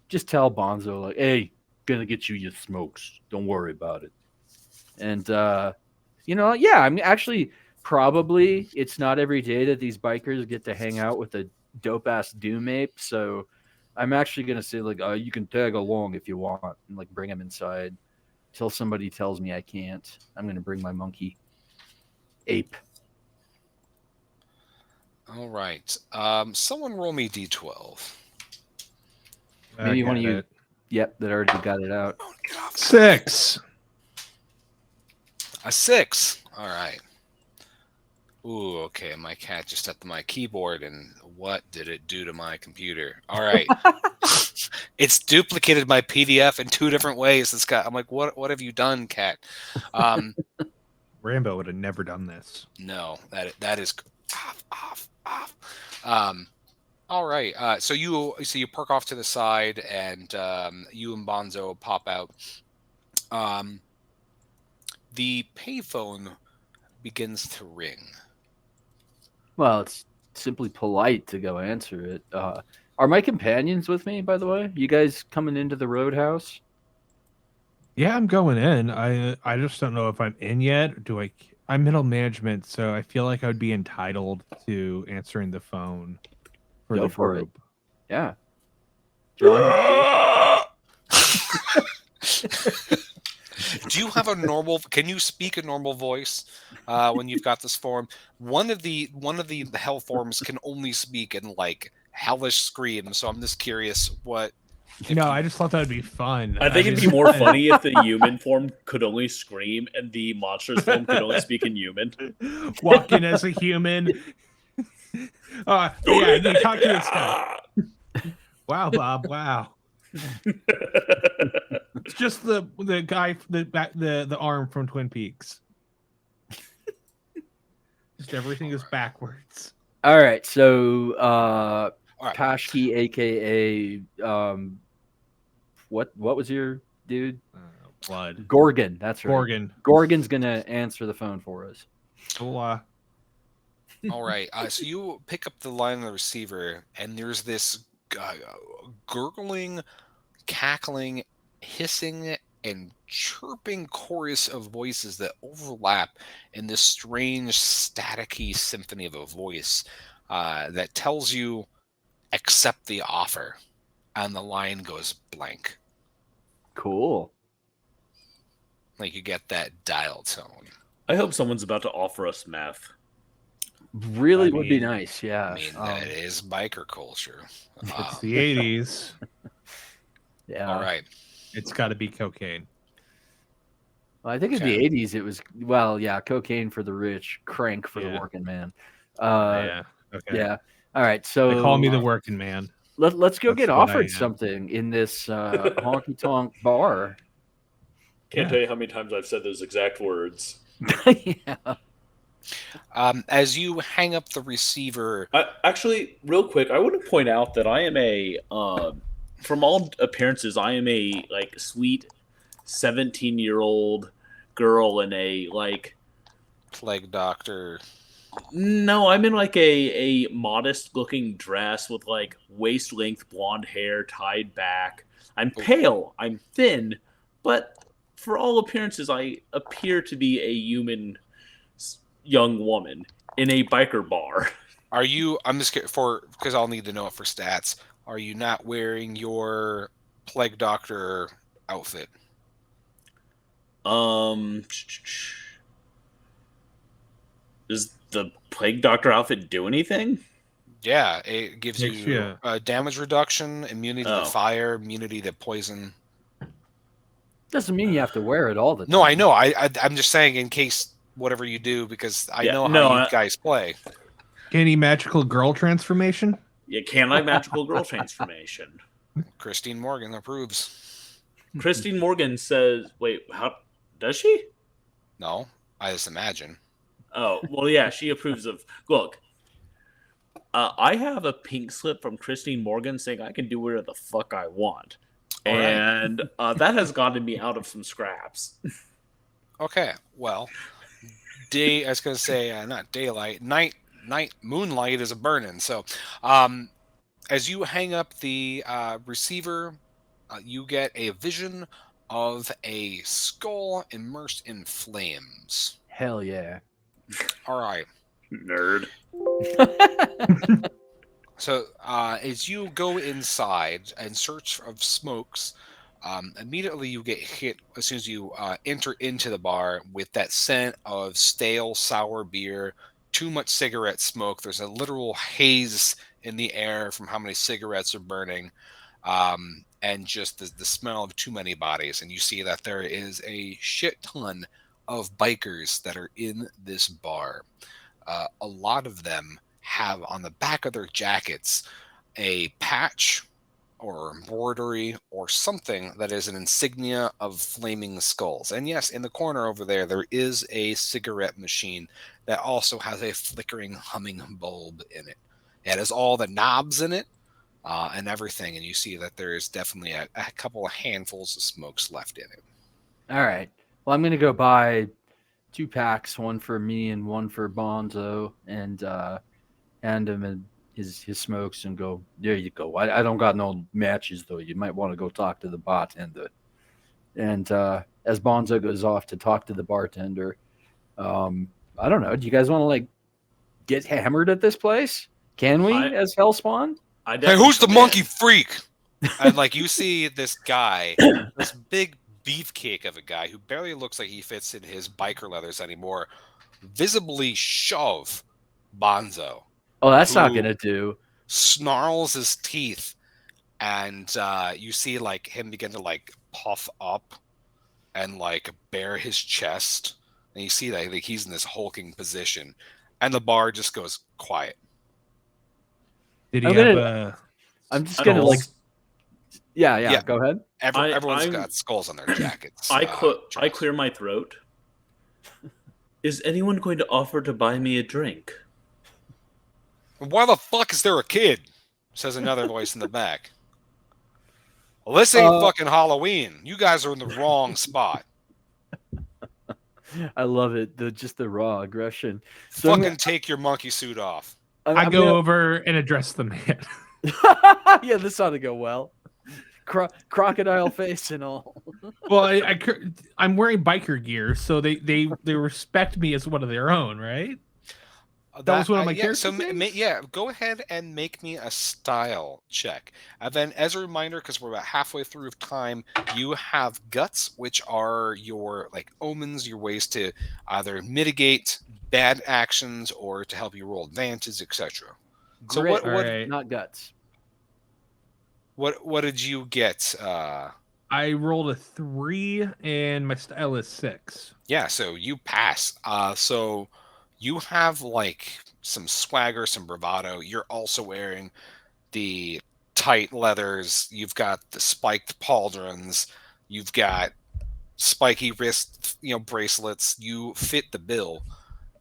just tell Bonzo like, "Hey, gonna get you your smokes. Don't worry about it." And yeah, I'm actually probably it's not every day that these bikers get to hang out with a dope ass doom ape. So I'm actually gonna say like, you can tag along if you want, and like bring him inside till somebody tells me I can't. I'm gonna bring my monkey ape. All right. Someone roll me d12. Maybe one of Got you. it. Yep, that already got it out. 6. A 6. All right. Ooh, okay. My cat just stepped on my keyboard, and what did it do to my computer? All right. It's duplicated my PDF in 2 different ways. I'm like, what have you done, cat? Rambo would have never done this. No, that is off. All right. So you park off to the side, and you and Bonzo pop out. The payphone begins to ring. Well, it's simply polite to go answer it. Are my companions with me, by the way? You guys coming into the roadhouse? Yeah, I'm going in. I just don't know if I'm in yet. I'm middle management, so I feel like I would be entitled to answering the phone for Go the for it. group. Yeah. John? Do you have a normal? Can you speak a normal voice when you've got this form? One of the hell forms can only speak in like hellish screams. So I'm just curious what. No, I just thought that would be fun. I think it'd be more funny if the human form could only scream and the monstrous form could only speak in human. Walk in as a human. Yeah, you talk to this guy. Wow, Bob. Wow. It's just the guy, the arm from Twin Peaks. Just everything is backwards. All right, so All right. Pashki, aka what was your dude? Blood. Gorgon. That's right. Gorgon. Gorgon's gonna answer the phone for us. Hola. All right. So you pick up the line on the receiver, and there's this gurgling, cackling, hissing, and chirping chorus of voices that overlap in this strange, staticky symphony of a voice that tells you, accept the offer. And the line goes blank. Cool. Like you get that dial tone. I hope someone's about to offer us meth. Really would be mean- nice, yeah. I mean, that is biker culture. It's the 80s. Yeah. All right. It's got to be cocaine. Well, I think in Okay. the 80s it was cocaine for the rich, crank for the Yeah. working man. Yeah. Okay. Yeah. All right. So They call me the working man. let's go That's get what I offered am. something in this honky tonk bar. Can't Yeah. tell you how many times I've said those exact words. Yeah. As you hang up the receiver, Actually, real quick, I want to point out that I am from all appearances, I am a like sweet 17-year-old girl in a like. plague doctor. No, I'm in like a modest looking dress with like waist length blonde hair tied back. I'm pale, I'm thin, but for all appearances, I appear to be a human young woman in a biker bar. Are you? I'm just because I'll need to know it for stats. Are you not wearing your plague doctor outfit? Um, does the plague doctor outfit do anything? Yeah, it gives Makes you you- damage reduction, immunity to Oh. fire, immunity to poison. Doesn't mean you have to wear it all the time. No, I know. I'm just saying in case whatever you do, because I know how you guys play. Any magical girl transformation? You can't like magical girl transformation. Christine Morgan approves. Christine Morgan says, "Wait, how does she?" No, I just imagine. Oh, well, yeah, she approves of. Look, I have a pink slip from Christine Morgan saying I can do whatever the fuck I want, All right. and that has gotten me out of some scraps. Okay, well, I was gonna say not daylight, night, moonlight is a burning. So, as you hang up the receiver, you get a vision of a skull immersed in flames. Hell yeah. All right. Nerd. So, as you go inside in search of smokes, immediately you get hit as soon as you enter into the bar with that scent of stale, sour beer, too much cigarette smoke. There's a literal haze in the air from how many cigarettes are burning, and just the smell of too many bodies. And you see that there is a shit ton of bikers that are in this bar. A lot of them have on the back of their jackets a patch or embroidery or something that is an insignia of flaming skulls. And yes, in the corner over there, there is a cigarette machine that also has a flickering, humming bulb in it. It has all the knobs in it and everything. And you see that there is definitely a couple of handfuls of smokes left in it. All right. Well, I'm going to go buy 2 packs, one for me and one for Bonzo, and hand him his smokes and go, there you go. I don't got no matches, though. You might want to go talk to the bartender. And as Bonzo goes off to talk to the bartender, I don't know. Do you guys want to, like, get hammered at this place? Can we, as Hellspawn? Hey, who's the monkey freak? And, like, you see this guy, this big beefcake of a guy who barely looks like he fits in his biker leathers anymore, visibly shove Bonzo. Oh, that's not gonna do. Snarls his teeth, and you see like him begin to like puff up and like bare his chest, and you see that like he's in this hulking position, and the bar just goes quiet. Did he I'm just gonna like. Yeah. Go ahead. Everyone's got skulls on their jackets. I clear my throat. Is anyone going to offer to buy me a drink? Why the fuck is there a kid? Says another voice in the back. Well, this ain't fucking Halloween. You guys are in the wrong spot. I love it. Just the raw aggression. So fucking take your monkey suit off. I go over and address the man. Yeah, this ought to go well. Crocodile face and all. Well, I'm wearing biker gear, so they respect me as one of their own, right? That was one of my characters. So go ahead and make me a style check. And then, as a reminder, because we're about halfway through time, you have guts, which are your like omens, your ways to either mitigate bad actions or to help you roll advantage, etc. So Grit, what not guts. What did you get? I rolled a 3, and my style is 6. Yeah, so you pass. So You have like some swagger, some bravado. You're also wearing the tight leathers. You've got the spiked pauldrons. You've got spiky wrist, bracelets. You fit the bill,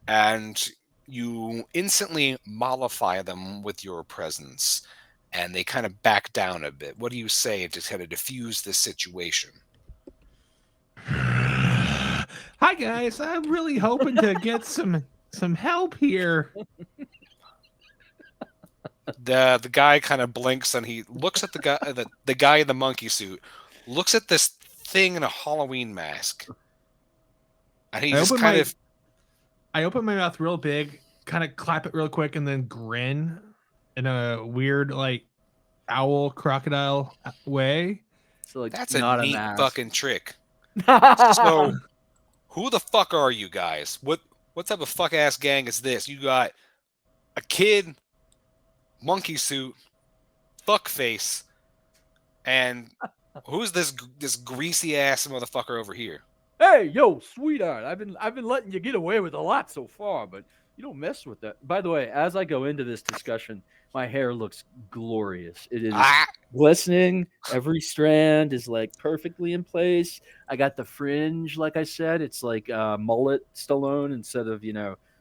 and you instantly mollify them with your presence, and they kind of back down a bit. What do you say to kind of diffuse this situation? Hi guys, I'm really hoping to get some help here. The guy kind of blinks and he looks at the guy in the monkey suit, looks at this thing in a Halloween mask, and he just kind of I open my mouth real big, kind of clap it real quick, and then grin in a weird like owl crocodile way. So like that's not a a neat mask. fucking trick. So who the fuck are you guys? What type of fuck ass gang is this? You got a kid, monkey suit, fuck face, and who's this greasy ass motherfucker over here? Hey, yo, sweetheart, I've been letting you get away with a lot so far, but you don't mess with that. By the way, as I go into this discussion, my hair looks glorious. It is Ah, glistening. Every strand is like perfectly in place. I got the fringe, like I said. It's like mullet Stallone instead of,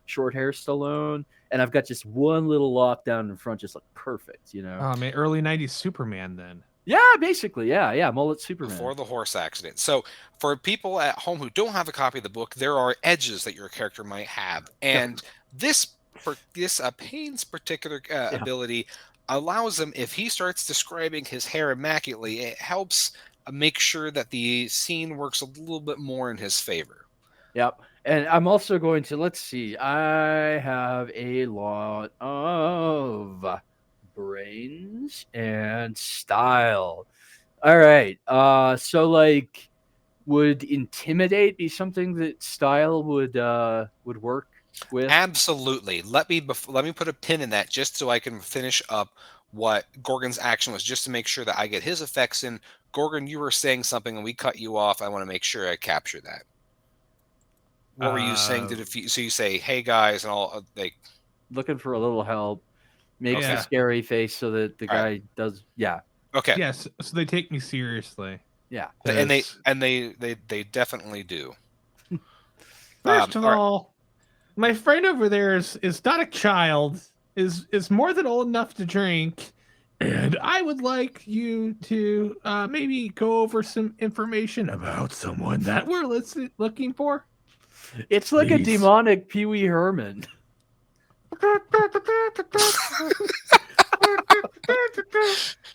short hair Stallone. And I've got just one little lock down in front, just like perfect, Oh man, early '90s Superman then. Yeah, basically. Yeah. Mullet Superman. before the horse accident. So, for people at home who don't have a copy of the book, there are edges that your character might have, and this Payne's particular ability allows him, if he starts describing his hair immaculately, it helps make sure that the scene works a little bit more in his favor. Yep. And I'm also going to, let's see, I have a lot of brains and style. All right. So like, would intimidate be something that style would work with? Absolutely. Let me put a pin in that just so I can finish up what Gorgon's action was, just to make sure that I get his effects in. Gorgon, you were saying something and we cut you off. I want to make sure I capture that. What were you saying? So you say, "Hey guys," and all like looking for a little help. Makes Okay. a scary face so that the guy does. Yeah. okay, Yes, so they take me seriously. Yeah. and Because they definitely do. first of all right. all, my friend over there is not a child, is more than old enough to drink, and I would like you to maybe go over some information about someone that we're looking for. It's like a Please. demonic Pee Wee Herman.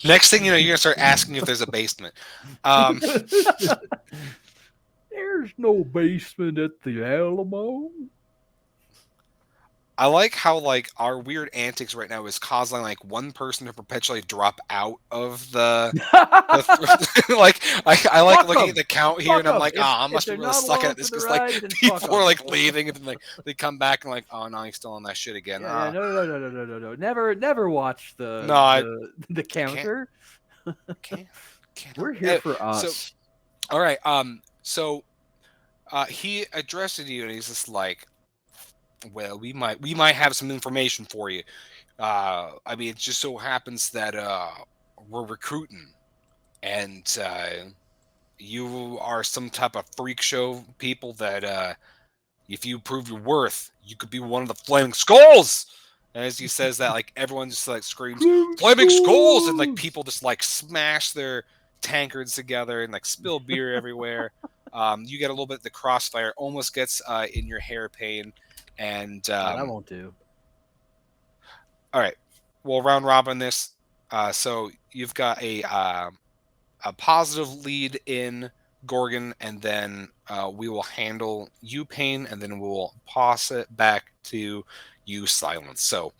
Next thing you know, you're gonna start asking if there's a basement. There's no basement at the Alamo. I like how our weird antics right now is causing one person to perpetually drop out of the I like Fuck looking 'em. at the count here, and I'm Fuck 'em. like, If- I if must be they're really not sucking along at this for the because ride, then fuck people are 'em. leaving, and then they come back and oh no, he's still on that shit again. Yeah, no. Never watch the No, counter. Can't We're here for so- us. all right. So he addresses you, and he's just like, well, we might have some information for you. I mean, it just so happens that we're recruiting, and you are some type of freak show people that if you prove your worth, you could be one of the Flaming Skulls. And as he says that, everyone just screams Flaming Skulls, and people just smash their tankards together and spill beer everywhere. You get a little bit of the crossfire, almost gets in your hairpin. And That won't do. all right, we'll round robin this. So you've got a positive lead in Gorgon, and then we will handle you, Pain, and then we'll pass it back to you, Silence. So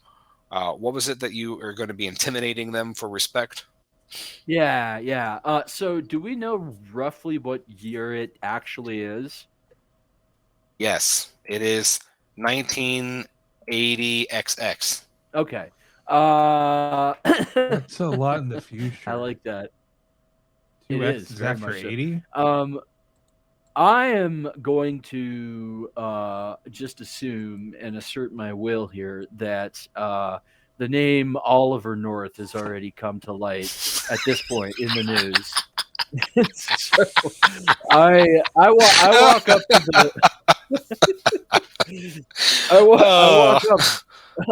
what was it that you are going to be intimidating them for respect? Yeah. So do we know roughly what year it actually is? Yes, it is 1980 XX. Okay. That's a lot in the future. I like that. 2X It is is very after much so. 80. I am going to just assume and assert my will here that the name Oliver North has already come to light at this point in the news. So I walk up to the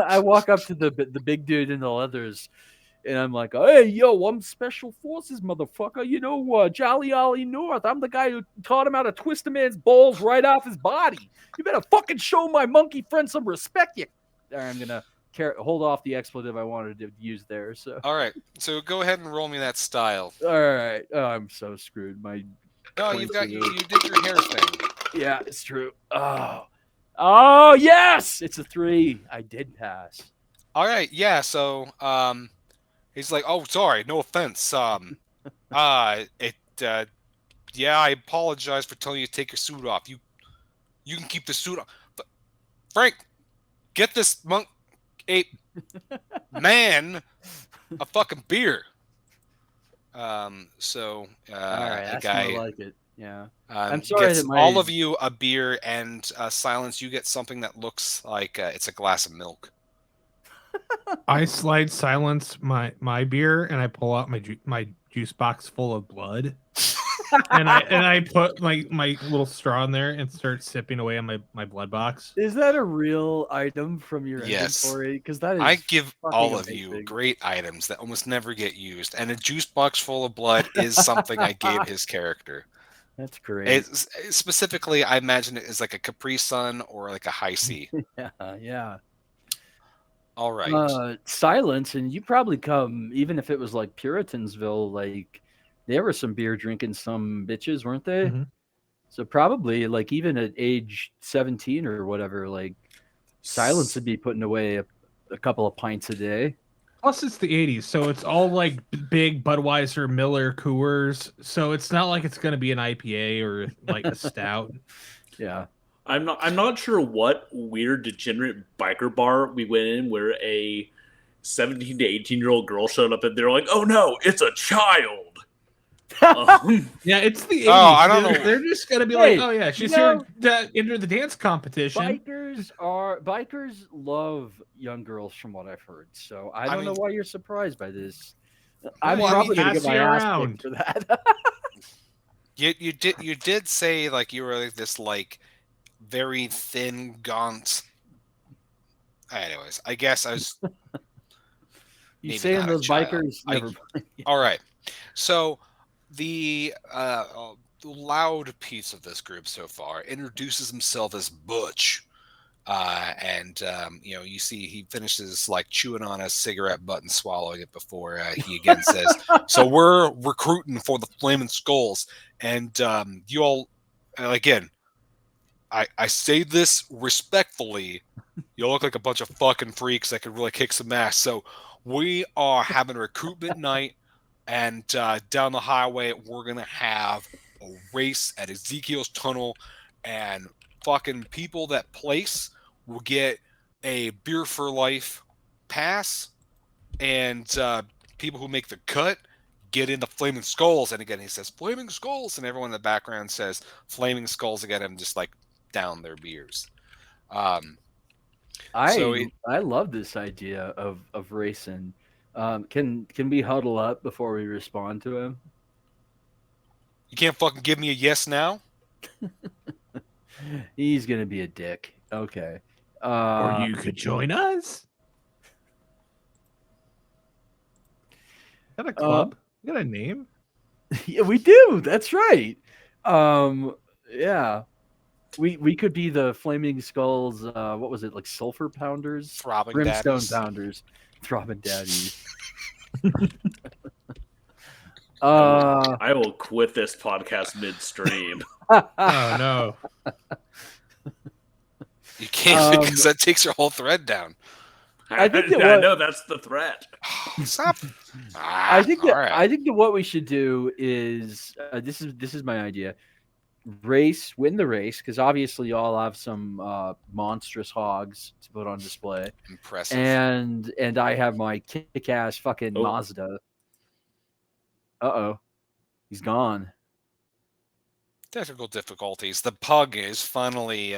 I walk up to the big dude in the leathers, and I'm like, "Hey, yo, I'm Special Forces, motherfucker. You know, Jolly Ollie North. I'm the guy who taught him how to twist a man's balls right off his body. You better fucking show my monkey friend some respect." I'm gonna hold off the expletive I wanted to use there. So, All right, so go ahead and roll me that style. all right. Oh, I'm so screwed. My No, you did your hair thing. Yeah, it's true. Oh yes, it's a 3. I did pass. All right, yeah. So he's like, "Oh, sorry, no offense. Yeah, I apologize for telling you to take your suit off. You can keep the suit on. But Frank, get this monk ape man a fucking beer." So All right, a that's guy more like it. Yeah. I'm sorry gets that my all of you a beer, and Silence, you get something that looks like it's a glass of milk. I slide Silence my beer, and I pull out my juice box full of blood, and I put my little straw in there and start sipping away on my blood box. Is that a real item from your Yes. inventory? Because that is. I give fucking all of you amazing. great items that almost never get used, and a juice box full of blood is something I gave his character. That's great. It's specifically, I imagine it is like a Capri Sun or like a High C. Yeah. All right. Silence, and you probably come even if it was like Puritansville. Like there were some beer drinking some bitches, weren't they? Mhm. So probably like even at age 17 or whatever, like Silence would be putting away a couple of pints a day. Plus, it's the '80s, so it's all like big Budweiser, Miller, Coors. So it's not like it's going to be an IPA or like a stout. Yeah. I'm not sure what weird degenerate biker bar we went in where a 17 to 18-year-old girl showed up and they're like, "Oh no, it's a child." Yeah, it's the '80s. Oh, I don't know. They're just going to be Hey, like, "Oh yeah, she's you know, here to enter the dance competition." Bikers love young girls from what I've heard. So I don't know why you're surprised by this. I'm Well, I probably mean, gonna get pass my you ass around. kicked for that. You did say like you were like this like very thin, gaunt. Anyways, I guess I was. You Maybe saying not a those child. bikers never All right. So the loud piece of this group so far introduces himself as Butch. You see he finishes like chewing on a cigarette butt and swallowing it before he again says, "So we're recruiting for the Flaming Skulls, and you all, again, I say this respectfully. You look like a bunch of fucking freaks that could really kick some ass. So we are having a recruitment night, and down the highway we're gonna have a race at Ezekiel's tunnel, and fucking people that place will get a beer for life pass, and people who make the cut get into Flaming Skulls." And again, he says Flaming Skulls, and everyone in the background says Flaming Skulls again, and just like down their beers. I love this idea of racing. Can we huddle up before we respond to him? You can't fucking give me a yes now. He's gonna be a dick. Okay. Or you could join us. Got a club? You got a name? Yeah, we do. That's right. Yeah. We could be the Flaming Skulls. What was it, like Sulfur Pounders? Throbbing Brimstone daddies. Pounders. Throbbing Daddies. I will quit this podcast midstream. Oh no. You can't because that takes your whole thread down. I think that I know that's the threat. Stop. I think that All right. I think that what we should do is this is my idea. Win the race, because obviously you all have some monstrous hogs to put on display. Impressive. And I have my kick-ass fucking Mazda. Uh-oh. He's gone. Technical difficulties. The pug is finally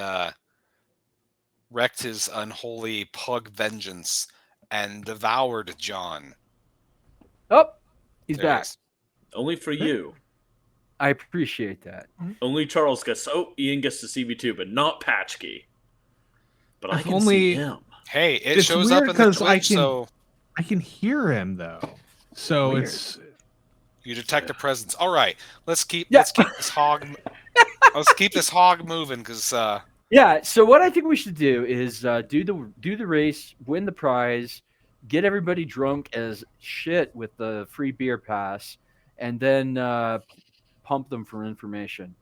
wreaked his unholy pug vengeance and devoured John. Oh, he's There he back. is. Only for you. I appreciate that. Only Charles gets. Oh, Ian gets to see me too, but not Patchkey. But I If can only- see him. Hey, it It's shows up weird in the 'cause I Twitch, can- so I can hear him though, so Weird. it's you detect a presence. All right, let's keep Yeah. this hog. Let's keep this hog moving, because Yeah. So what I think we should do is do the race, win the prize, get everybody drunk as shit with the free beer pass, and then pump them for information.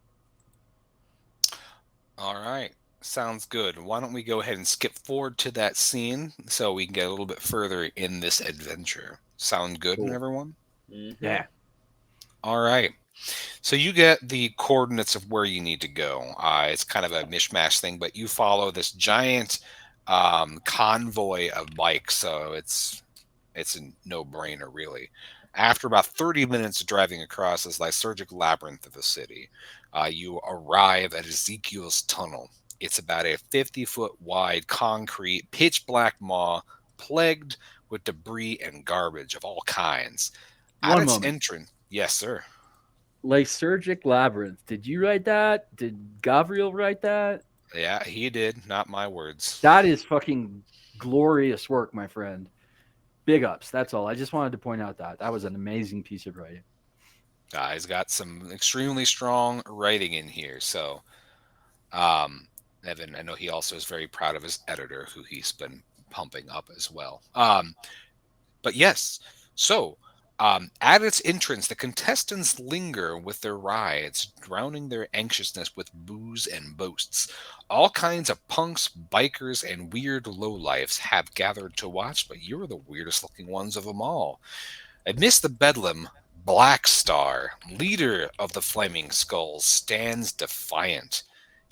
all right, sounds good. Why don't we go ahead and skip forward to that scene so we can get a little bit further in this adventure? Sound good, Cool. everyone? Mhm. Yeah. All right. So you get the coordinates of where you need to go. It's kind of a mishmash thing, but you follow this giant convoy of bikes, so it's a no-brainer, really. After about 30 minutes of driving across this lysergic labyrinth of the city, you arrive at Ezekiel's tunnel. It's about a 50-foot wide concrete, pitch-black maw, plagued with debris and garbage of all kinds. At One its moment. entrance, yes, sir. Lysergic Labyrinth. Did you write that? Did Gavriel write that? Yeah, he did. Not my words. That is fucking glorious work, my friend. Big ups. That's all. I just wanted to point out that was an amazing piece of writing. He's got some extremely strong writing in here. So, Evan, I know he also is very proud of his editor, who he's been pumping up as well. But yes, so at its entrance, the contestants linger with their rides, drowning their anxiousness with booze and boasts. All kinds of punks, bikers, and weird lowlifes have gathered to watch, but you're the weirdest looking ones of them all. Amidst the bedlam, Black Star, leader of the Flaming Skulls, stands defiant.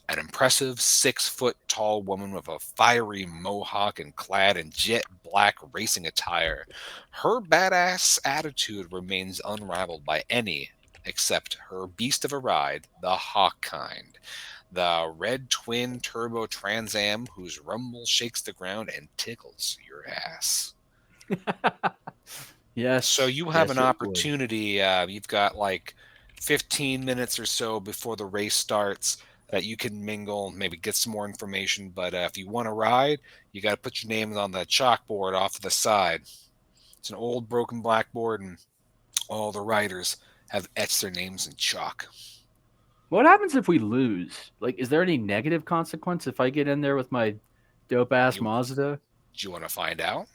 An impressive 6-foot-tall woman with a fiery mohawk and clad in jet black racing attire. Her badass attitude remains unrivaled by any except her beast of a ride, the hawk kind. The red twin turbo Trans Am whose rumble shakes the ground and tickles your ass. Yes. So you have yes, an it would. opportunity. You've got like 15 minutes or so before the race starts that you can mingle, maybe get some more information. But if you want to ride, you got to put your name on the chalkboard off to the side. It's an old broken blackboard, and all the riders have etched their names in chalk. What happens if we lose? Like, is there any negative consequence if I get in there with my dope ass You- Mazda? Do you want to find out?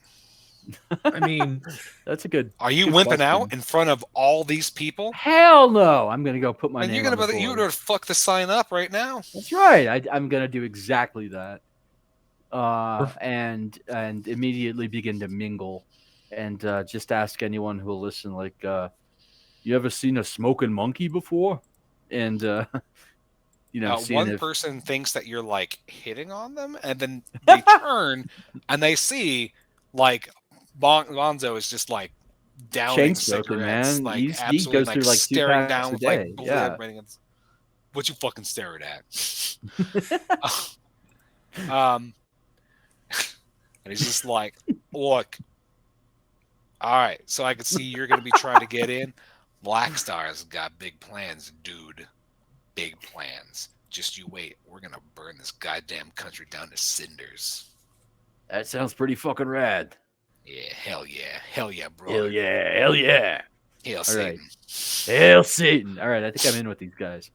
I mean, That's a good. Are you good wimping question. out in front of all these people? Hell no! I'm gonna go put my And name you're on gonna the you board. would fuck the sign up right now. That's right. I'm gonna do exactly that, and immediately begin to mingle, and just ask anyone who will listen. Like, you ever seen a smoking monkey before? And seeing One if person thinks that you're like hitting on them, and then they turn and they see like Bonzo is just like downing Chain smoking, cigarettes, man. like He absolutely goes like through, like, 2 staring packs down a with day, like blue yeah. everything. What you fucking staring at? And he's just like, look, all right, so I can see you're gonna be trying to get in. Black Star's got big plans, dude. Big plans. Just you wait. We're gonna burn this goddamn country down to cinders. that sounds pretty fucking rad. Yeah, hell yeah, bro. Hell yeah, hell yeah, Hail All Satan. hail Satan! All right, I think I'm in with these guys.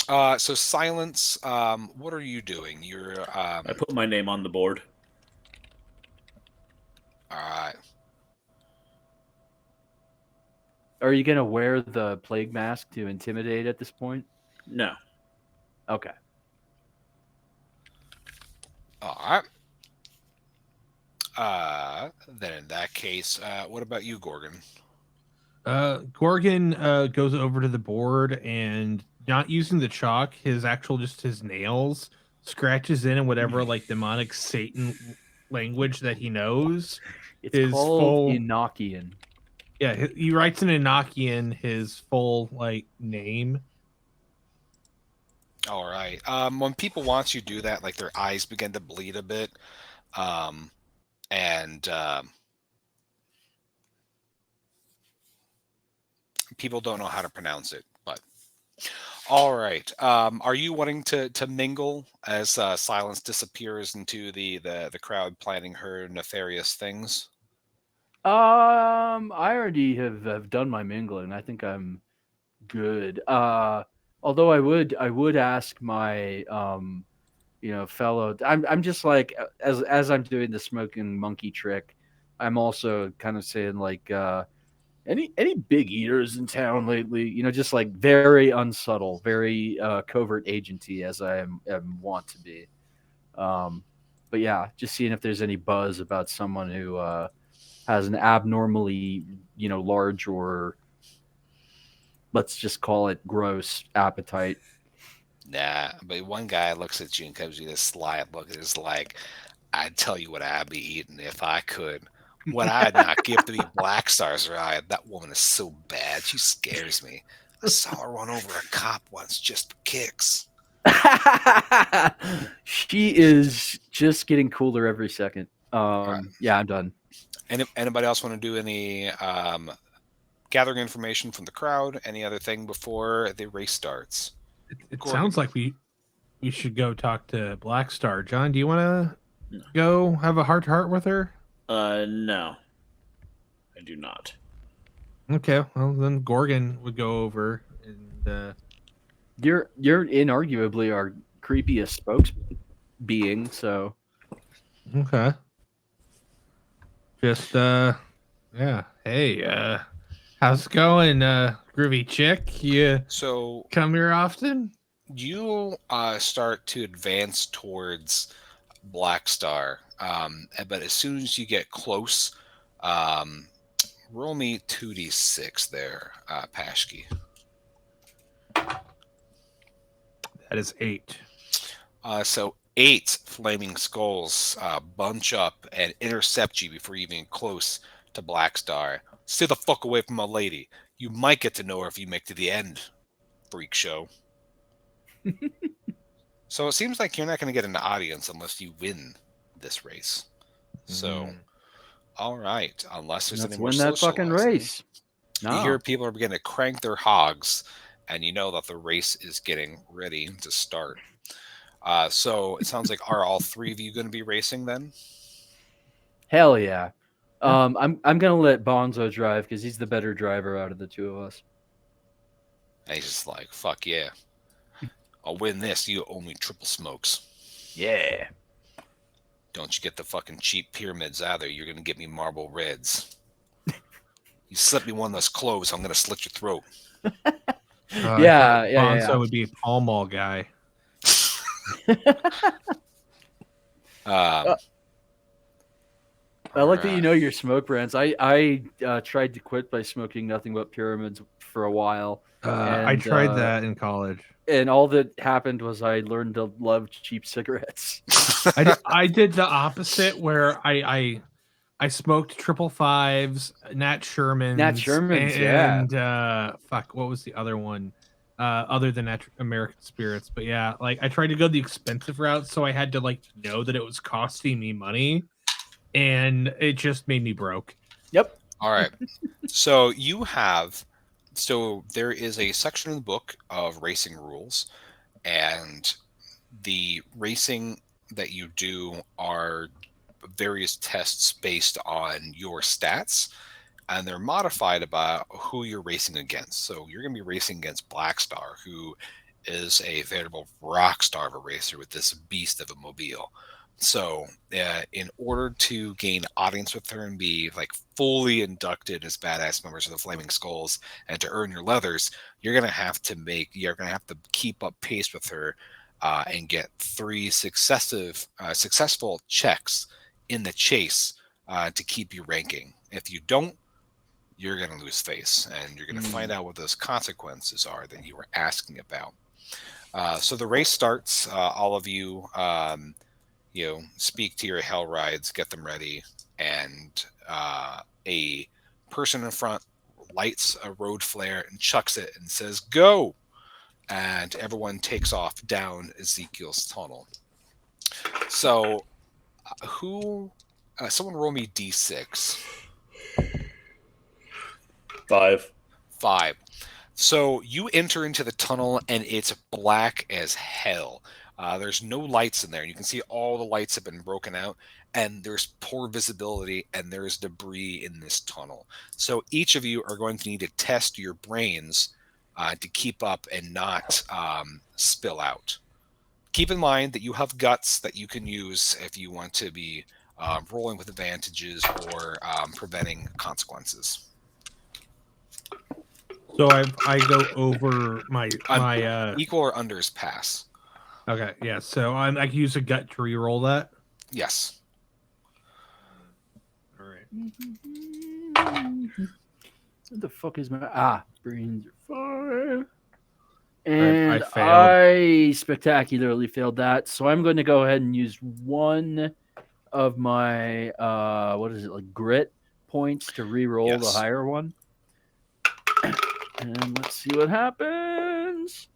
So Silence, what are you doing? You're I put my name on the board. all right. Are you gonna wear the plague mask to intimidate at this point? No. Okay. All right. Then in that case, what about you, Gorgon? Gorgon goes over to the board and, not using the chalk, his nails, scratches in whatever like demonic Satan language that he knows. It's Is called full- Enochian. Yeah, he writes in Enochian his full like name All right. When people watch you do that, like their eyes begin to bleed a bit, um, and people don't know how to pronounce it. But all right. Are you wanting to mingle as Silence disappears into the crowd planning her nefarious things? I already have done my mingling. I think I'm good. Although I would ask my fellow. I'm just like as I'm doing the smoking monkey trick. I'm also kind of saying like any big eaters in town lately. Just like very unsubtle, very covert agency as I am want to be. Um, but yeah, just seeing if there's any buzz about someone who has an abnormally large or let's just call it gross appetite. Nah, but one guy looks at you and gives you this sly look. It's like, I'd tell you what I'd be eating if I could. What I'd not give to be Black Star's ride. That woman is so bad. She scares me. I saw her run over a cop once just for kicks. She is just getting cooler every second. Right. Yeah, I'm done. Anybody else want to do any gathering information from the crowd? Any other thing before the race starts? It Gordon. sounds like we should go talk to Black Star. John, do you want to go have a heart to heart with her? No, I do not. Okay, well then Gorgon would go over and You're inarguably our creepiest spokes being, so okay. Just yeah. Hey, how's it going, groovy chick? You So come here often? you start to advance towards Black Star, but as soon as you get close, roll me 2d6 there, Pashki. That is 8. So 8 flaming skulls bunch up and intercept you before you even get close to Black Star. Stay the fuck away from my lady. You might get to know her if you make it to the end, freak show. So it seems like you're not going to get an audience unless you win this race. So, all right, unless there's let's any more win that fucking socializing. race. You No. hear people are beginning to crank their hogs, and you know that the race is getting ready to start. So it sounds like, are all three of you going to be racing then? Hell yeah. I'm gonna let Bonzo drive because he's the better driver out of the two of us. And he's just like, fuck yeah. I'll win this. You owe me triple smokes. Yeah. Don't you get the fucking cheap pyramids either. You're going to get me marble reds. You slip me one of those clothes, I'm going to slit your throat. Yeah. Bonzo would be a Pall Mall guy. I like that you know your smoke brands. I tried to quit by smoking nothing but pyramids for a while. I tried that in college. And all that happened was I learned to love cheap cigarettes. I did the opposite where I smoked 555s, Nat Shermans, and fuck, what was the other one? Other than American Spirits, but yeah, like I tried to go the expensive route, so I had to like know that it was costing me money, and it just made me broke. Yep. All right. So there is a section in the book of racing rules, and the racing that you do are various tests based on your stats, and they're modified about who you're racing against. So you're going to be racing against Black Star, who is a veritable rock star of a racer with this beast of a mobile. So in order to gain audience with her and be like fully inducted as badass members of the Flaming Skulls and to earn your leathers, you're going to have to keep up pace with her and get 3 successful checks in the chase to keep you ranking. If you don't, you're going to lose face, and you're going to find out what those consequences are that you were asking about. So the race starts. All of you, speak to your hell rides, get them ready, and a person in front lights a road flare and chucks it and says, "Go!" and everyone takes off down Ezekiel's tunnel. So, someone roll me d6. 5. 5. So you enter into the tunnel and it's black as hell. There's no lights in there. You can see all the lights have been broken out, and there's poor visibility, and there's debris in this tunnel. So each of you are going to need to test your brains to keep up and not spill out. Keep in mind that you have guts that you can use if you want to be rolling with advantages or preventing consequences. So I go over my Equal or unders pass. Okay, yeah. So I can use a gut to re-roll that. Yes. All right. What the fuck is my brains are 5. I And failed. I spectacularly failed that. So I'm going to go ahead and use one of my grit points to re-roll Yes. the higher one. And let's see what happens.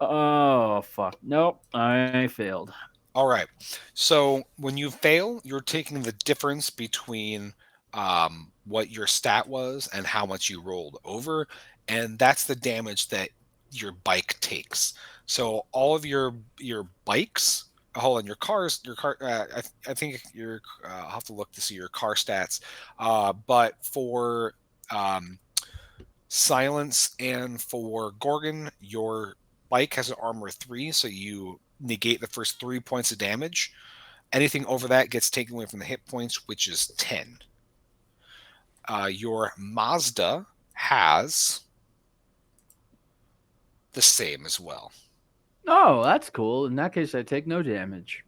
Oh fuck. Nope, I failed. All right. So when you fail, you're taking the difference between what your stat was and how much you rolled over, and that's the damage that your bike takes. So all of your bikes, hold on, your car. I think I'll have to look to see your car stats. But for Silence and for Gorgon, your bike has an armor 3, so you negate the first 3 points of damage. Anything over that gets taken away from the hit points, which is 10. Your Mazda has the same as well. Oh, that's cool. In that case, I take no damage.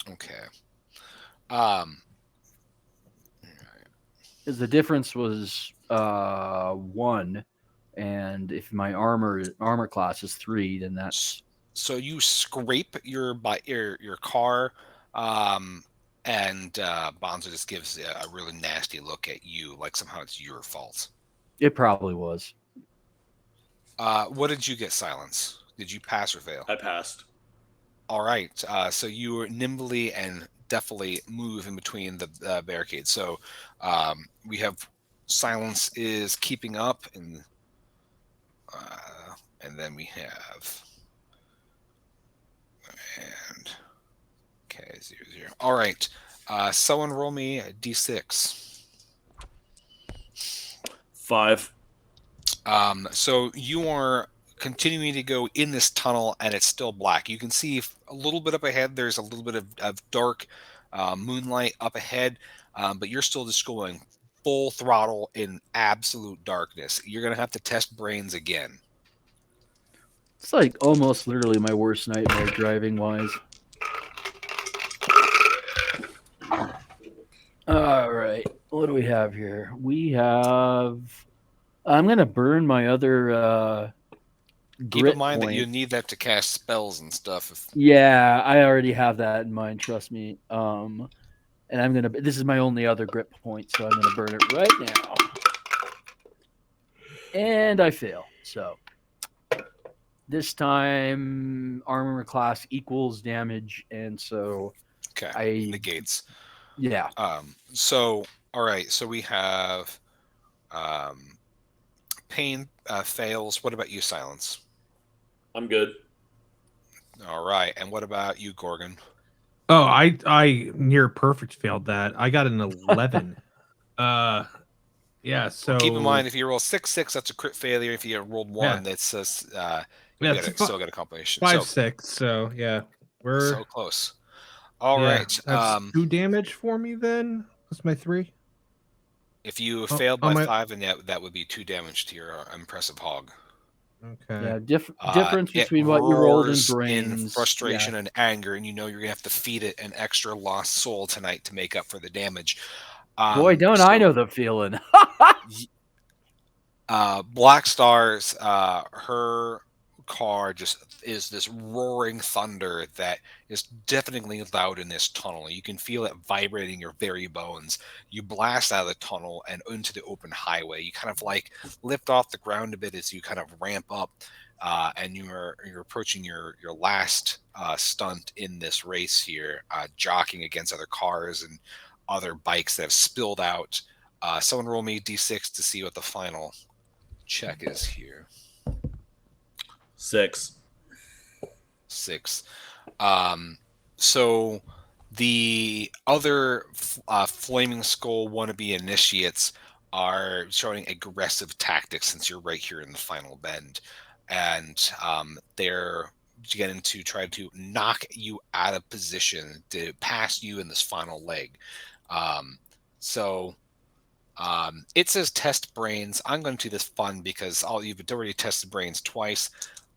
Okay. Because the difference was 1, and if my armor class is 3, then that's So you scrape your car, and Bonzo just gives a really nasty look at you, like somehow it's your fault. it probably was. What did you get, Silence? Did you pass or fail? I passed. All right. So you nimbly and deftly move in between the barricades. So we have Silence is keeping up, and then we have okay 0. All right. Someone roll me a d6. 5. So you are continuing to go in this tunnel, and it's still black. You can see a little bit up ahead. There's a little bit of dark moonlight up ahead, but you're still just going full throttle in absolute darkness. You're going to have to test brains again. It's like almost literally my worst nightmare driving wise. All right. What do we have here? We have. I'm going to burn my other Keep grit in mind point. that you need that to cast spells and stuff. Yeah, I already have that in mind. Trust me. And I'm gonna. This is my only other grit point, so I'm gonna burn it right now. And I fail. So this time, armor class equals damage, and so Okay, negates. Yeah. So all right. So we have pain fails. What about you, Silence? I'm good. All right. And what about you, Gorgon? Oh, I near perfect failed that. I got an 11. Yeah. So keep in mind, if you roll 6, that's a crit failure. If you rolled 1, that's still got a combination. 5, 6. So yeah, we're so close. All right. That's 2 damage for me then. That's my 3. If you failed by 5, and that would be 2 damage to your impressive hog. Okay. Yeah. Difference between what you rolled in brains, in frustration and anger, and you're gonna have to feed it an extra lost soul tonight to make up for the damage. Boy, don't I know the feeling. Black Stars, her car just is this roaring thunder that is deafeningly loud in this tunnel. You can feel it vibrating your very bones. You blast out of the tunnel and into the open highway. You kind of like lift off the ground a bit as you kind of ramp up, and you're approaching your last stunt in this race here, jockeying against other cars and other bikes that have spilled out. Someone roll me d6 to see what the final check is here. 6. 6. So the other Flaming Skull wannabe initiates are showing aggressive tactics since you're right here in the final bend. And they're getting to try to knock you out of position to pass you in this final leg. It says test brains. I'm going to do this fun because you've already tested brains twice.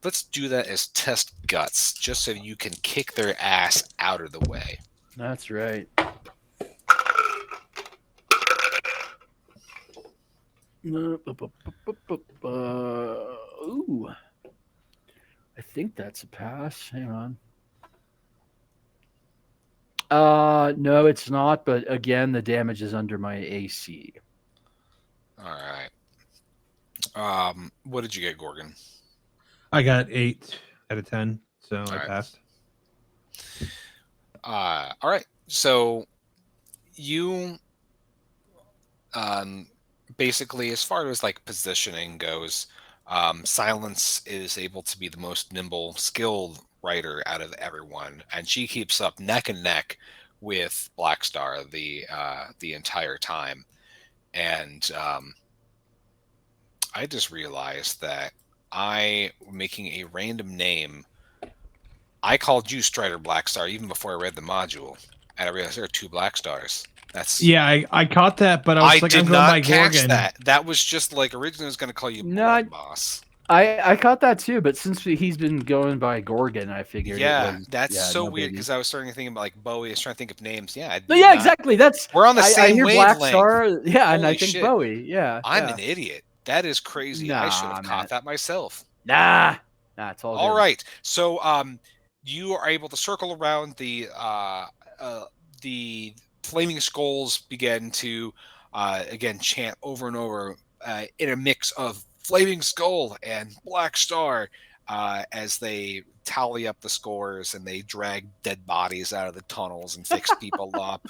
Let's do that as test guts, just so you can kick their ass out of the way. That's right. Ooh. I think that's a pass. Hang on. No, it's not. But again, the damage is under my AC. All right. What did you get, Gorgon? I got 8 out of 10, so I right. passed. All right. So you, basically, as far as like positioning goes, Silence is able to be the most nimble, skilled rider out of everyone, and she keeps up neck and neck with Blackstar the entire time. And I just realized that making a random name. I called you Strider Blackstar even before I read the module, and I realized there are 2 Blackstars. That's I caught that, but I was like, did I'm going by not catch Gorgon. that. That was just like originally I was going to call you Blood Boss. I caught that too, but since he's been going by Gorgon, I figured. Yeah, it was, that's so no weird biggie. because I was starting to think about like Bowie. I was trying to think of names. Yeah, No, yeah, exactly. That's we're on the I same hear wavelength. Blackstar, yeah, and I Holy think shit. Bowie. Yeah, I'm an idiot. That is crazy. I should have caught that myself. Nah, it's all All good. right. So you are able to circle around the Flaming Skulls begin to again chant over and over in a mix of Flaming Skull and Black Star as they tally up the scores and they drag dead bodies out of the tunnels and fix people up,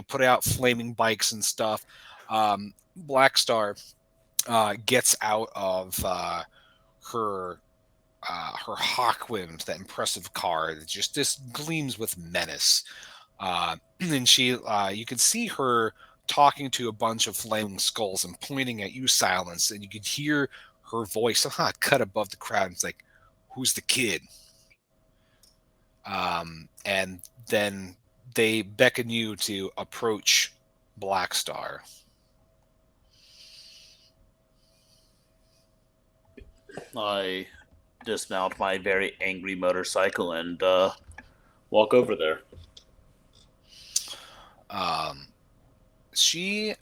put out flaming bikes and stuff. Black Star gets out of her Hawkwind, that impressive car that just gleams with menace. And she, you can see her talking to a bunch of flaming skulls and pointing at you, Silence, and you can hear her voice cut above the crowd. It's like, "Who's the kid?" And then they beckon you to approach Blackstar. I dismount my very angry motorcycle and walk over there. She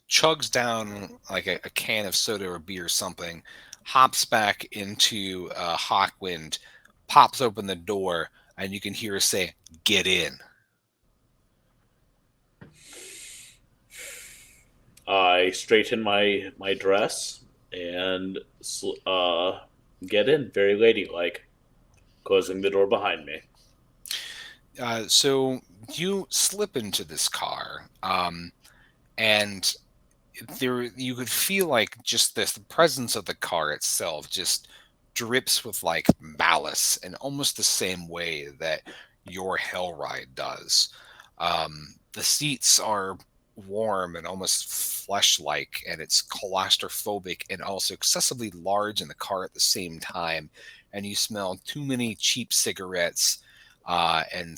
chugs down like a can of soda or beer or something, hops back into Hawkwind, pops open the door, and you can hear her say, "Get in." I straighten my dress and get in, very ladylike, closing the door behind me. So you slip into this car, and there you could feel like just the presence of the car itself just drips with like malice in almost the same way that your hell ride does. The seats are warm and almost flesh-like, and it's claustrophobic and also excessively large in the car at the same time. And you smell too many cheap cigarettes and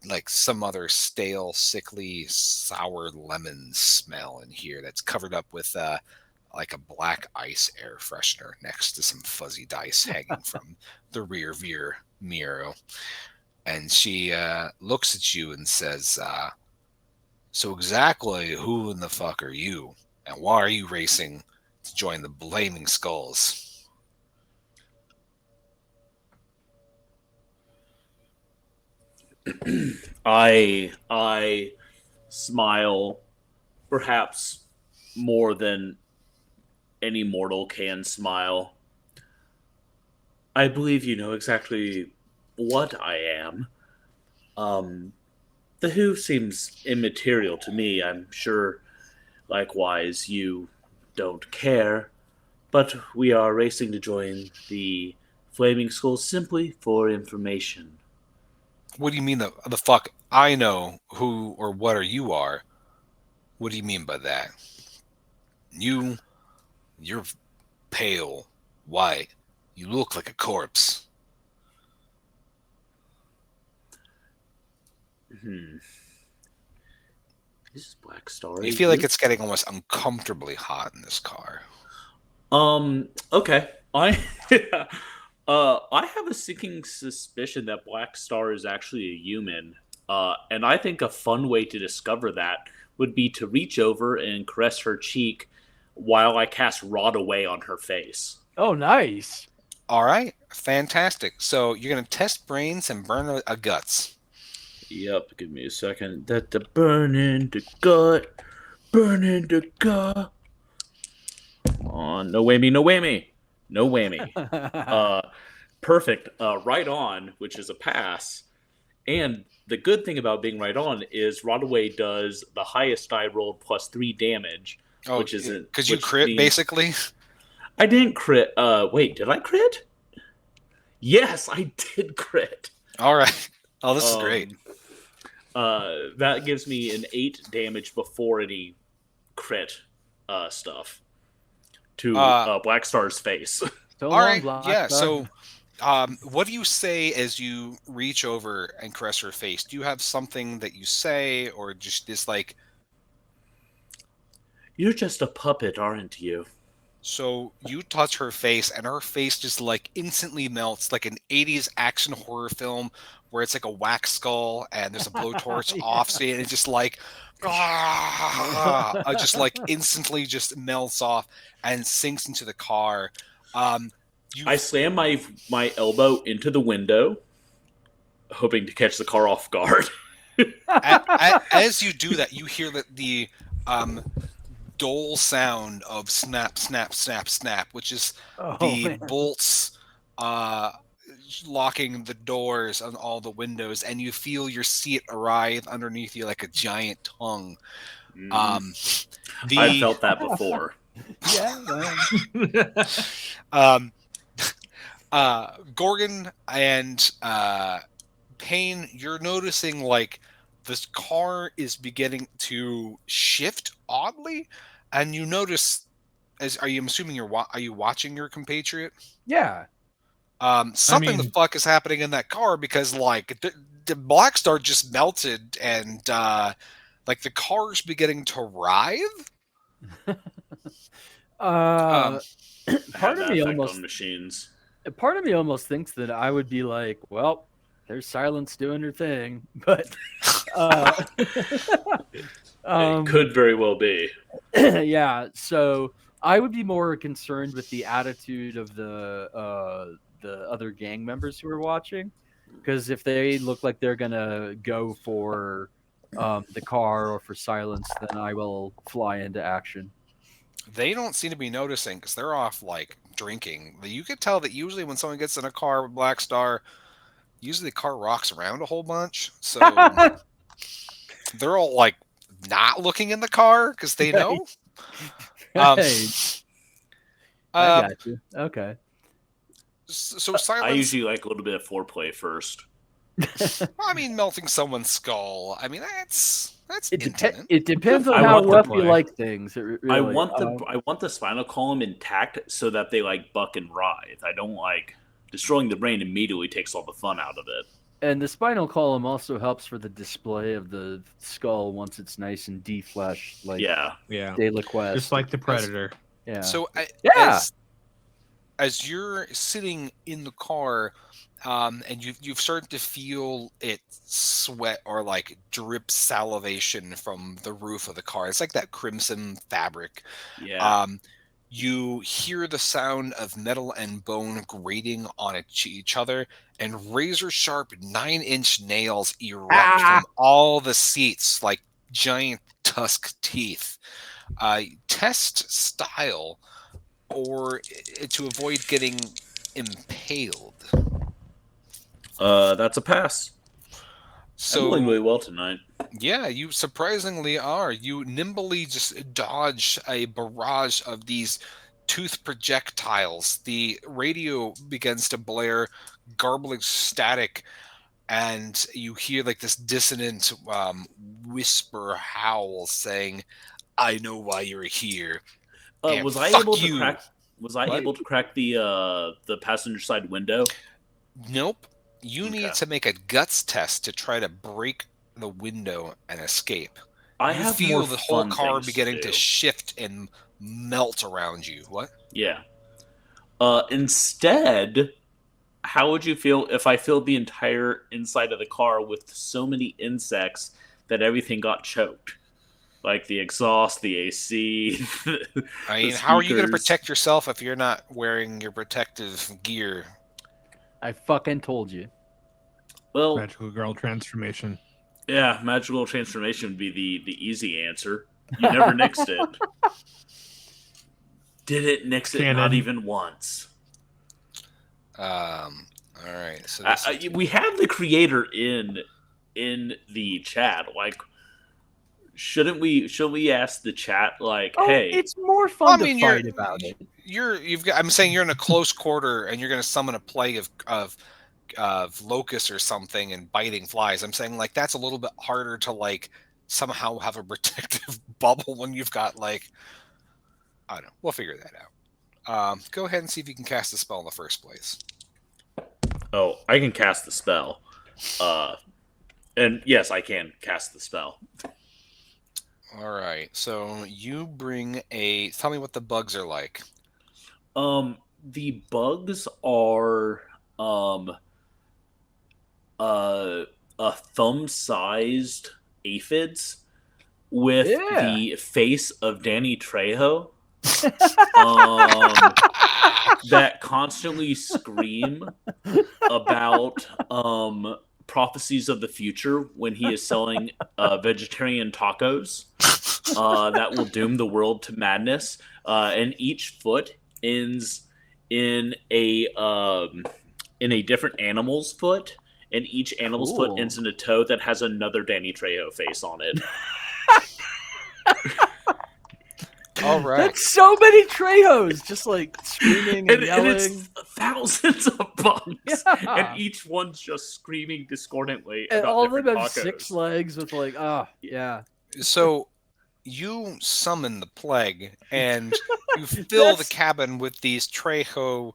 like some other stale, sickly, sour lemon smell in here that's covered up with like a black ice air freshener next to some fuzzy dice hanging from the rear view mirror. And she looks at you and says, "So exactly who in the fuck are you? And why are you racing to join the Blaming Skulls?" I smile, perhaps more than any mortal can smile. I believe you know exactly what I am. Um, the who seems immaterial to me. I'm sure, likewise, you don't care. But we are racing to join the Flaming Skull simply for information. What do you mean the fuck I know who or what or you are? What do you mean by that? You're pale, white. You look like a corpse. Hmm. This is Black Star. You feel like it's getting almost uncomfortably hot in this car. Okay. I have a sinking suspicion that Black Star is actually a human. And I think a fun way to discover that would be to reach over and caress her cheek while I cast Rot Away on her face. Oh, nice. All right, fantastic. So you're gonna test brains and burn a guts. Yep, give me a second. That the burn in the gut. Burn in the gut. Come on, no whammy, no whammy. No whammy. Perfect. Right on, which is a pass. And the good thing about being right on is Rodaway does the highest die rolled plus 3 damage, Oh, which is because you crit basically. I didn't crit. Wait, did I crit? Yes, I did crit. All right. Oh, this is great. That gives me an 8 damage before any crit stuff to Black Star's face. So All long, right. Black Yeah. Star. So, what do you say as you reach over and caress her face? Do you have something that you say, or just this like? You're just a puppet, aren't you? So you touch her face, and her face just like instantly melts, like an '80s action horror film where it's like a wax skull and there's a blowtorch Yeah. off scene, and it just like, just like instantly just melts off and sinks into the car. You I slam my elbow into the window, hoping to catch the car off guard. as you do that, you hear that the dull sound of snap, snap, snap, snap, which is the Man. bolts locking the doors on all the windows, and you feel your seat writhe underneath you like a giant tongue. I've felt that before. Yeah. Gorgon and Payne, you're noticing like this car is beginning to shift oddly, and you notice are you? I'm assuming are you watching your compatriot? Yeah. Something the fuck is happening in that car because like the Black Star just melted and like the car's beginning to writhe. Part Have of that me effect almost on machines. thinks that I would be like, well, there's Silence doing her thing, but It could very well be. yeah. So I would be more concerned with the attitude of the other gang members who are watching, because if they look like they're gonna go for the car or for Silence, then I will fly into action. They don't seem to be noticing because they're off like drinking. You could tell that usually when someone gets in a car with Black Star, usually the car rocks around a whole bunch. So they're all like not looking in the car because they know. Right. I got you. Okay. So Silence. I usually like a little bit of foreplay first. I mean, melting someone's skull. I mean, that's intimate. It depends on I how want the rough you play. like things. Really. I want the spinal column intact so that they like buck and writhe. I don't like destroying the brain immediately takes all the fun out of it. And the spinal column also helps for the display of the skull once it's nice and defleshed, like Yeah. De La Quest. Just like the Predator. Yeah. So Yeah. as you're sitting in the car, and you've started to feel it sweat or like drip salivation from the roof of the car. It's like that crimson fabric. Yeah. You hear the sound of metal and bone grating on each other, and razor sharp 9-inch nails erupt from all the seats like giant tusk teeth. Test style. or to avoid getting impaled? That's a pass. I'm doing So really well tonight. yeah, you surprisingly are. You nimbly just dodge a barrage of these tooth projectiles. The radio begins to blare garbling static, and you hear like this dissonant whisper howl saying, "I know why you're here, and Was I fuck able to you." crack? Was I What? able to crack the passenger side window? Nope. You Okay. need to make a guts test to try to break the window and escape. I You have more feel the whole fun car things to beginning to do. shift and melt around you. What? Yeah. Instead, how would you feel if I filled the entire inside of the car with so many insects that everything got choked? Like the exhaust, the AC, the I mean, how are you going to speakers. protect yourself if you're not wearing your protective gear? I fucking told you. Well, Magical girl transformation. yeah, magical transformation would be the easy answer. You never nixed it. Didn't nix it, not Canon. even once. All right. So this is, We have the creator in the chat. Like, should we ask the chat? Like, Oh, hey, it's more Well, I fun mean, to fight about it. you've got. I'm saying you're in a close quarter, and you're going to summon a plague of locusts or something and biting flies. I'm saying like that's a little bit harder to like somehow have a protective bubble when you've got like I don't know. We'll figure that out. Go ahead and see if you can cast the spell in the first place. oh, I can cast the spell. And yes, I can cast the spell. All right. So you bring a. Tell me what the bugs are like. The bugs are a thumb-sized aphids with Yeah. the face of Danny Trejo. um, that constantly scream about prophecies of the future when he is selling vegetarian tacos that will doom the world to madness. And each foot ends in a different animal's foot, and each animal's foot Cool. ends in a toe that has another Danny Trejo face on it. All right. That's so many Trejos just like screaming and And yelling. it's thousands of bugs, Yeah. and each one's just screaming discordantly And about all of them different have tacos. 6 legs with like, yeah. So you summon the plague, and you fill the That's- cabin with these Trejo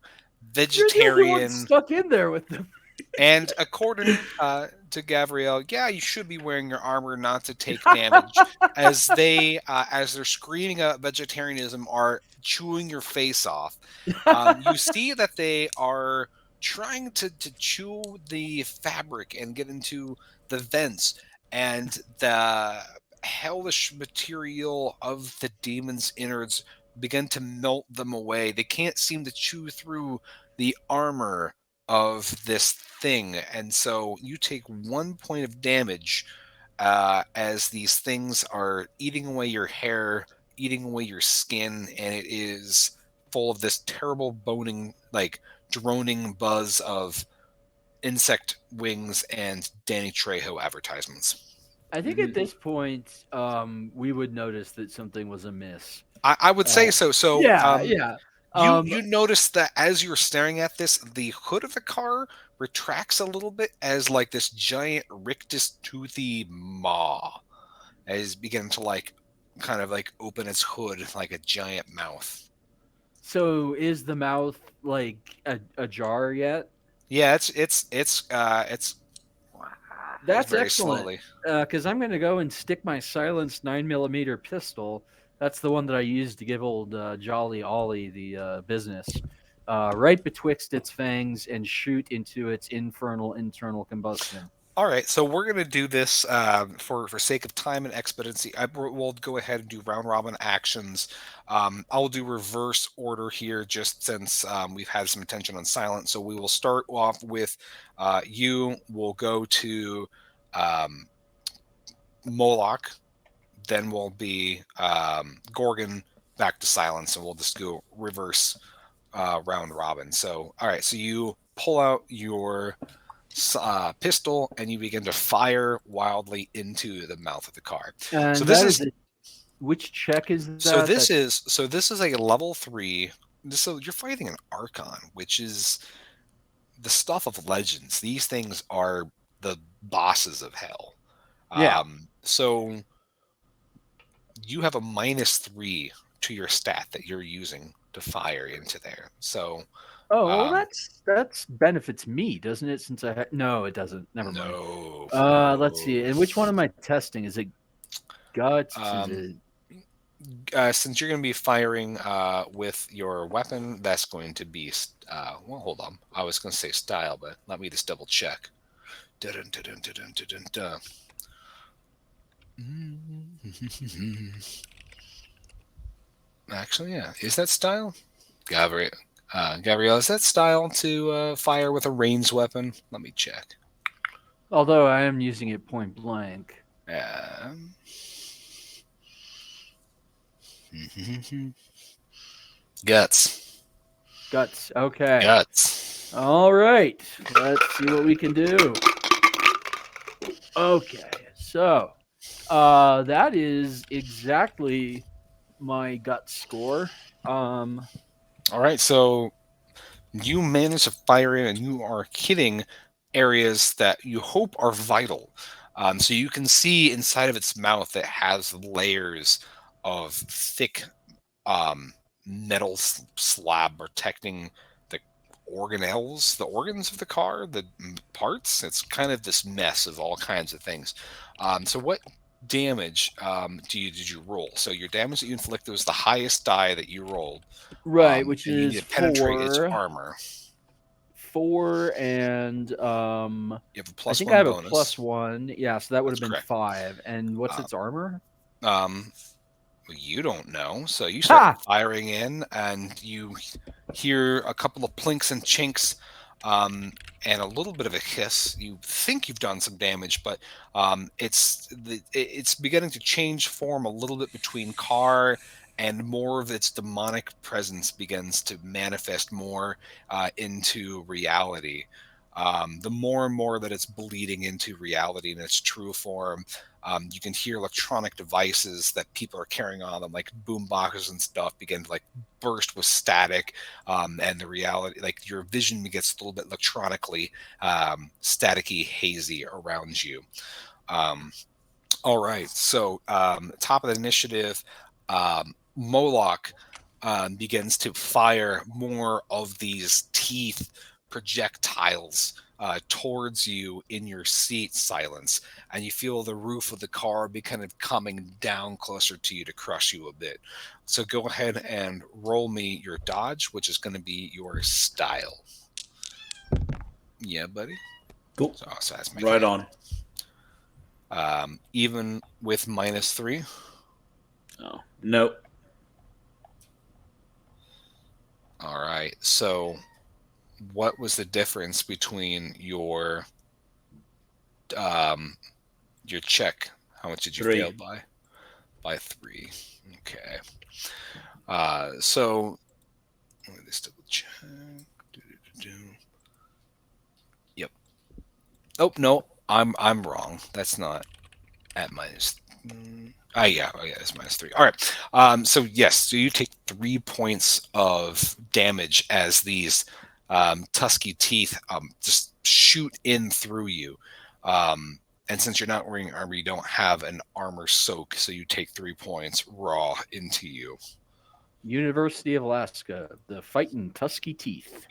You're the only one vegetarian. stuck in there with them. And according to Gabrielle, yeah, you should be wearing your armor not to take damage, as they're screaming at vegetarianism, are chewing your face off. You see that they are trying to chew the fabric and get into the vents, and the hellish material of the demon's innards begin to melt them away. They can't seem to chew through the armor of this thing, and so you take 1 point of damage as these things are eating away your hair, eating away your skin, and it is full of this terrible boning, like droning buzz of insect wings and Danny Trejo advertisements. I think at this point, we would notice that something was amiss. I would say so. So Yeah. You notice that as you're staring at this, the hood of the car retracts a little bit as like this giant rictus toothy maw is beginning to like kind of like open its hood like a giant mouth. So is the mouth like ajar yet? Yeah, it's That's very excellent. slowly. Because I'm going to go and stick my silenced 9mm pistol. That's the one that I used to give old Jolly Ollie the business. Right betwixt its fangs and shoot into its infernal internal combustion. All right, so we're going to do this for sake of time and expediency. We'll go ahead and do round robin actions. I'll do reverse order here, just since we've had some attention on silent. So we will start off with you. We'll go to Moloch. Then we'll be Gorgon, back to silence, and we'll just go reverse round robin. So, all right. So you pull out your pistol and you begin to fire wildly into the mouth of the car. And So this that is is which check is that? so this is a level 3. So you're fighting an Archon, which is the stuff of legends. These things are the bosses of hell. Yeah. So you have a -3 to your stat that you're using to fire into there. So Oh, well, that's benefits me, doesn't it? Since no, it doesn't. Never mind. no. Let's see. And which one am I testing? Is it guts? Is it? Since you're going to be firing with your weapon, that's going to be. Well, hold on. I was going to say style, but let me just double check. Dun, dun, dun, dun, dun, dun, dun. Actually, yeah. Is that style? Gabrielle, is that style to fire with a ranged weapon? Let me check. Although I am using it point blank. Guts. Okay. Guts. All right. Let's see what we can do. Okay. So, that is exactly my gut score. All right. So you manage to fire in, and you are hitting areas that you hope are vital. So you can see inside of its mouth it has layers of thick metal slab protecting the organelles, the organs of the car, the parts. It's kind of this mess of all kinds of things. So what damage did you roll? So your damage that you inflicted was the highest die that you rolled. Right, which and you is need to penetrate its 4. armor. 4 and You have a I +1 think I have bonus. a +1. Yeah, so that would have That's been correct. 5. And what's its armor? Well, you don't know. So you start firing in, and you hear a couple of plinks and chinks, and a little bit of a hiss. You think you've done some damage, but it's beginning to change form a little bit between car, and more of its demonic presence begins to manifest more into reality. The more and more that it's bleeding into reality in its true form, you can hear electronic devices that people are carrying on them, like boom boxes and stuff, begin to like burst with static, and the reality, like your vision gets a little bit electronically staticky, hazy around you. All right, so top of the initiative, Moloch begins to fire more of these teeth projectiles towards you in your seat, Silence, and you feel the roof of the car be kind of coming down closer to you to crush you a bit. So go ahead and roll me your dodge, which is going to be your style. Yeah, buddy. Cool. So that's my Right on. Even with -3. Oh, nope. All right. So what was the difference between your check? How much did you 3. fail by? By 3. Okay. So let me just double check. Yep. Oh no, I'm wrong. That's not at minus. Yeah, it's -3. All right. So yes, so you take 3 points of damage as these tusky teeth just shoot in through you. And since you're not wearing armor, you don't have an armor soak, so you take 3 points raw into you. University of Alaska, the fighting tusky teeth.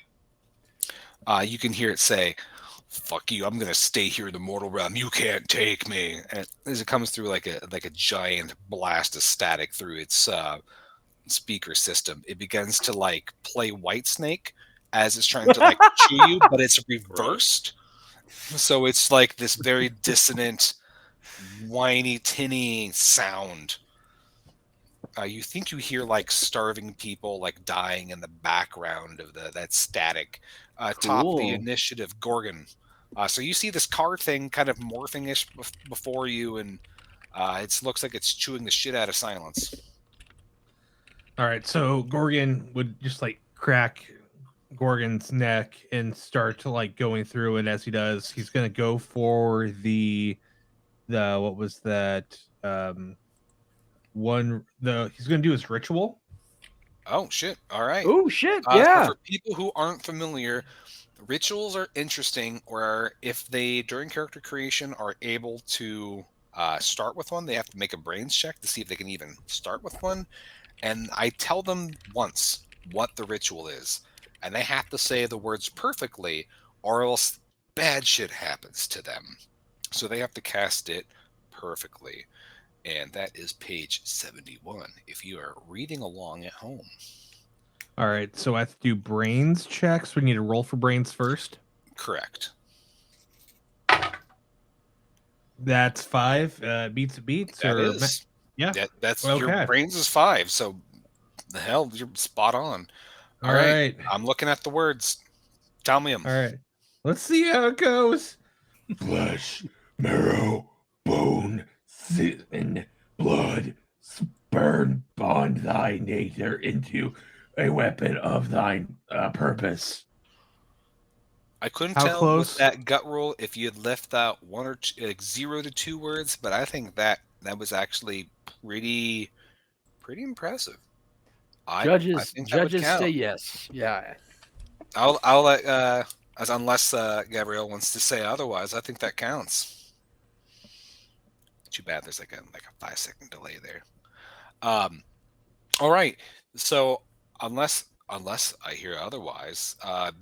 You can hear it say, "Fuck you! I'm gonna stay here in the mortal realm. You can't take me." And as it comes through like a giant blast of static through its speaker system, it begins to like play Whitesnake as it's trying to like chew you, but it's reversed. So it's like this very dissonant, whiny, tinny sound. You think you hear like starving people like dying in the background of that static. Top of the Cool. initiative, Gorgon. So you see this car thing kind of morphing-ish before you, and it looks like it's chewing the shit out of Silence. All right, so Gorgon would just like crack Gorgon's neck and start to like going through it. As he does, he's gonna go for the what was that one the he's gonna do his ritual. Oh shit! All right. Oh shit! So Yeah. for people who aren't familiar, rituals are interesting. Where if they during character creation are able to start with one, they have to make a brains check to see if they can even start with one. And I tell them once what the ritual is, and they have to say the words perfectly, or else bad shit happens to them. So they have to cast it perfectly. And that is page 71 if you are reading along at home. All right, so I have to do brains checks. We need to roll for brains first. Correct. That's 5. Beats beats That or is. yeah. That's Okay. your brains is 5, so the hell, you're spot on. All right. I'm looking at the words. Tell me them. All right. Let's see how it goes. Flesh, marrow, bone, sin, blood, spurn bond thy nature into a weapon of thine purpose. I couldn't How tell close? with that gut roll if you had left out one or two, like 0 to 2 words, but I think that was actually pretty impressive. I Judges think that would say count. yes. Yeah. I'll let unless Gabrielle wants to say otherwise. I think that counts. Too bad there's like a 5-second delay there. All right. So unless I hear otherwise,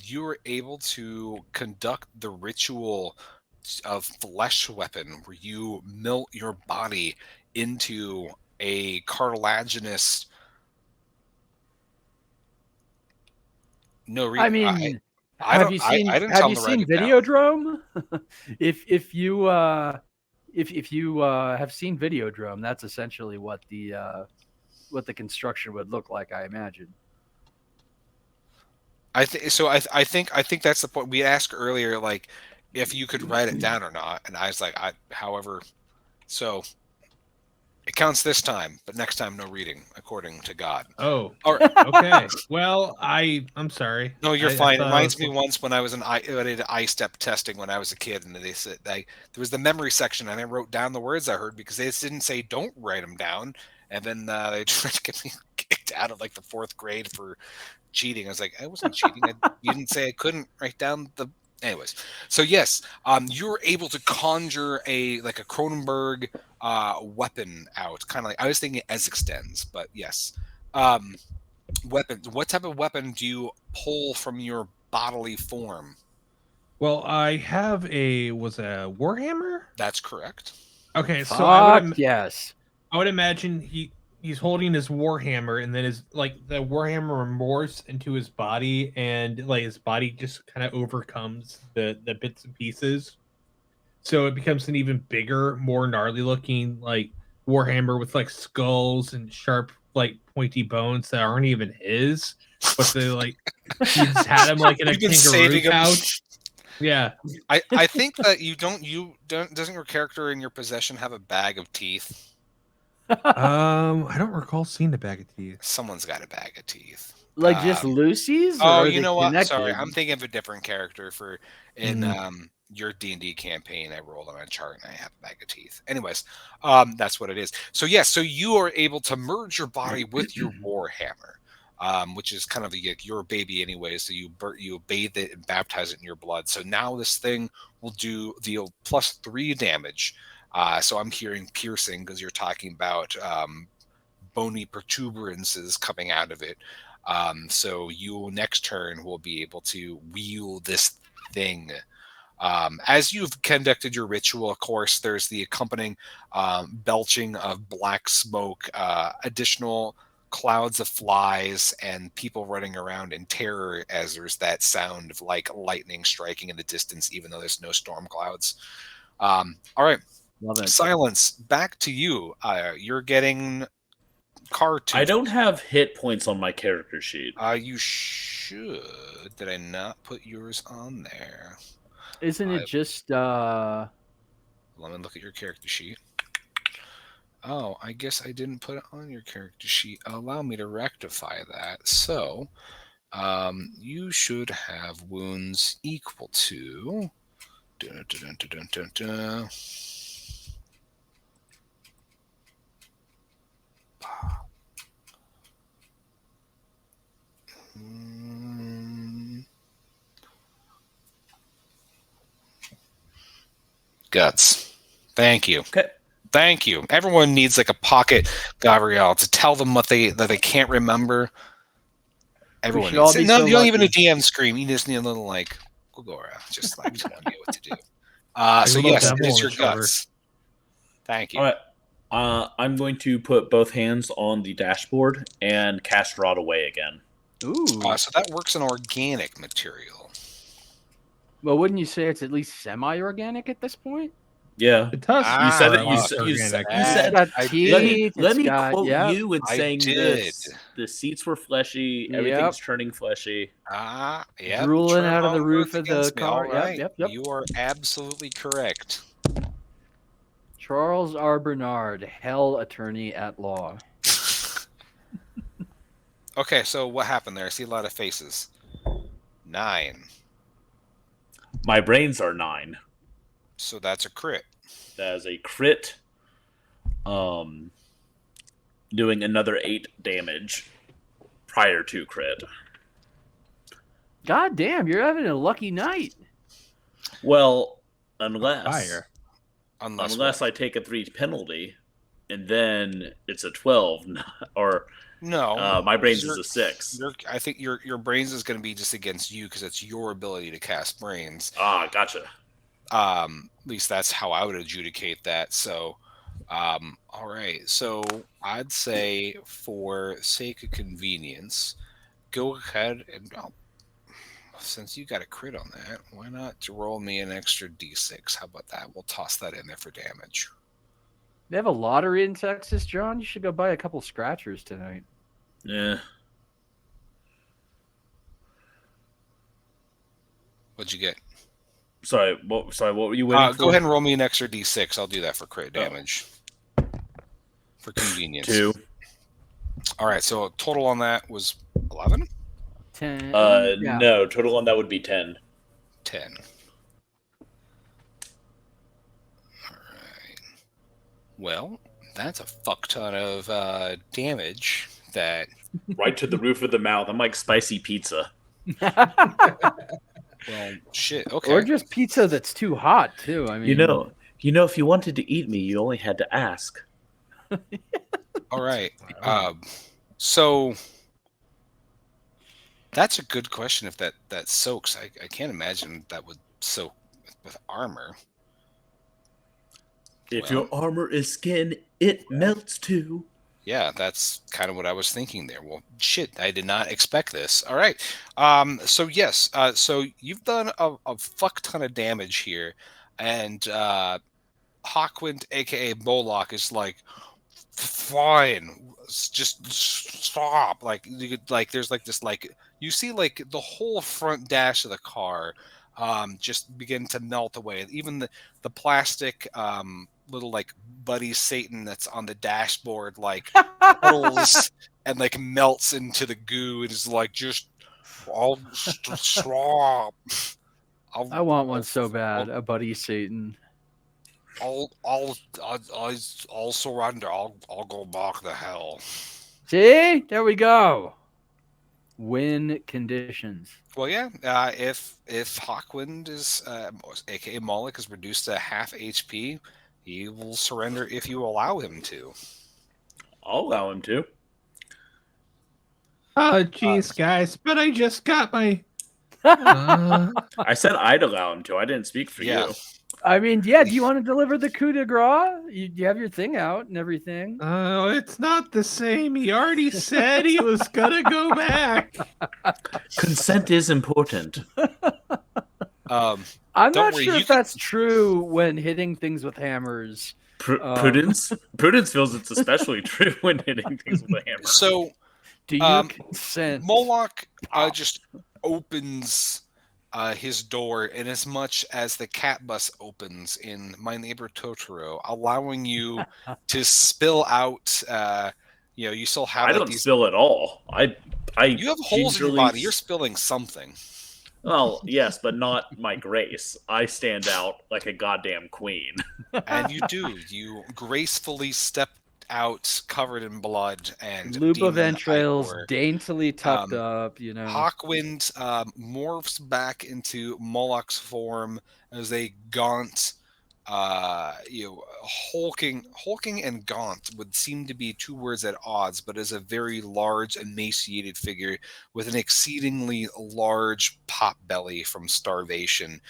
you were able to conduct the ritual of flesh weapon where you melt your body into a cartilaginous. No, I mean, I have don't. you seen I didn't have tell you him to write seen it down. Videodrome? if you if you have seen Videodrome, that's essentially what the construction would look like, I imagine. I think so. I think that's the point. We asked earlier, like, if you could write it down or not, and I was like, however, so it counts this time, but next time no reading, according to God. Oh, All right. okay. Well, I'm sorry. No, you're I fine. It thought reminds me once when I was I did I-step testing when I was a kid, and they said there was the memory section, and I wrote down the words I heard because they didn't say don't write them down, and then they tried to get me kicked out of like the 4th grade for cheating. I was like, I wasn't cheating. You didn't say I couldn't write down the. Anyways, so yes, you were able to conjure a Cronenberg weapon out, kind of like I was thinking as extends, but yes. Weapons. What type of weapon do you pull from your bodily form? Well, I have a Warhammer. That's correct. Okay, so Fuck yes. I would imagine he's holding his warhammer, and then his the warhammer morphs into his body, and like his body just kind of overcomes the bits and pieces, so it becomes an even bigger, more gnarly looking like warhammer with like skulls and sharp like pointy bones that aren't even his, but they like he's had him like in a You've been kangaroo saving him. pouch. Yeah. I think that you don't doesn't your character in your possession have a bag of teeth? I don't recall seeing the bag of teeth. Someone's got a bag of teeth. Like just Lucy's? Or Oh, are you they know what? Sorry, connected? I'm thinking of a different character for in your D&D campaign. I rolled on a chart and I have a bag of teeth. Anyways, that's what it is. So yes, so you are able to merge your body with your warhammer. Which is kind of your baby anyway. So you bathe it and baptize it in your blood. So now this thing will deal +3 damage. So I'm hearing piercing because you're talking about bony protuberances coming out of it. So you next turn will be able to wield this thing. As you've conducted your ritual, of course, there's the accompanying belching of black smoke, additional clouds of flies, and people running around in terror as there's that sound of like lightning striking in the distance, even though there's no storm clouds. All right. Love it. Silence. Back to you. You're getting cartoons. I don't have hit points on my character sheet. You should. Did I not put yours on there? Isn't it just Let me look at your character sheet. Oh, I guess I didn't put it on your character sheet. Allow me to rectify that. So, you should have wounds equal to. Dun, dun, dun, dun, dun, dun. Guts. Thank you. Okay. Thank you. Everyone needs like a pocket Gabrielle to tell them what they can't remember. Everyone should all needs. be No, so you don't even need lucky. a DM scream. You just need a little like Gogora. Just like tell me what to do. Like So a little yes, devil it is on your the shoulder. guts. Thank you. All right. I'm going to put both hands on the dashboard and cast Rod Away again. Ooh. So that works in organic material. Well, wouldn't you say it's at least semi-organic at this point? Yeah. The tusks You said are it. a You lot said. organic. You said. It's got I teeth. Let me it's got, quote yeah. you in I saying did. this. The seats were fleshy. Yep. Everything's turning fleshy. Yeah. Drooling out of the roof of the car. All right. Yep. You are absolutely correct. Charles R. Bernard, Hell Attorney at Law. Okay, so what happened there? I see a lot of faces. 9. My brains are 9. So that's a crit. That is a crit. Doing another 8 damage prior to crit. God damn, you're having a lucky night. Well, unless Fire. Unless I take a 3 penalty, and then it's a 12, or no, my brains is a 6. I think your brains is going to be just against you because it's your ability to cast brains. Ah, gotcha. At least that's how I would adjudicate that. So, all right. So I'd say, for sake of convenience, go ahead and since you got a crit on that, why not roll me an extra d6? How about that? We'll toss that in there for damage. They have a lottery in Texas, John. You should go buy a couple scratchers tonight. Yeah. What'd you get? Sorry, what were you waiting for? Go ahead and roll me an extra d6. I'll do that for crit damage. For convenience. 2. All right, so total on that was 11? 10. No, total on that would be 10. 10. All right. Well, that's a fuck ton of damage that... Right to the roof of the mouth. I'm like spicy pizza. Well, shit, okay. Or just pizza that's too hot, too. I mean, You know, if you wanted to eat me, you only had to ask. All right. So... That's a good question. If that soaks, I can't imagine that would soak with armor. If your armor is skin, it melts too. Yeah, that's kind of what I was thinking there. Well, shit, I did not expect this. All right. So yes. So you've done a fuck ton of damage here, and Hawkwind, aka Moloch, is like, fine, just stop. Like you could, like, there's like this, like, you see like the whole front dash of the car just begin to melt away. Even the plastic little like Buddy Satan that's on the dashboard like puddles and like melts into the goo and is like, just I'll stop. I want one so bad, a Buddy Satan. I'll surrender. I'll go back to hell. See? There we go. Win conditions. Well, yeah. If Hawkwind is, aka Moloch, is reduced to half HP, he will surrender if you allow him to. I'll allow him to. Oh, jeez, guys. But I just got my... I said I'd allow him to. I didn't speak for you. I mean, yeah, do you want to deliver the coup de grace? You have your thing out and everything. Oh, it's not the same. He already said he was going to go back. Consent is important. I'm Don't not worry, sure you if that's true when hitting things with hammers. Prudence feels it's especially true when hitting things with a hammer. So, Do you consent? Moloch just opens his door in as much as the cat bus opens in My Neighbor Totoro, allowing you to spill out. You still have I like don't these. spill at all. I You have holes in your gingerly. body. You're spilling something. Well, yes, but not my grace. I stand out like a goddamn queen. And you do. You gracefully step out covered in blood and Loop of demon entrails ichor. daintily tucked Um, up, Hawkwind morphs back into Moloch's form as a gaunt, hulking and gaunt would seem to be two words at odds, but as a very large, emaciated figure with an exceedingly large pot belly from starvation,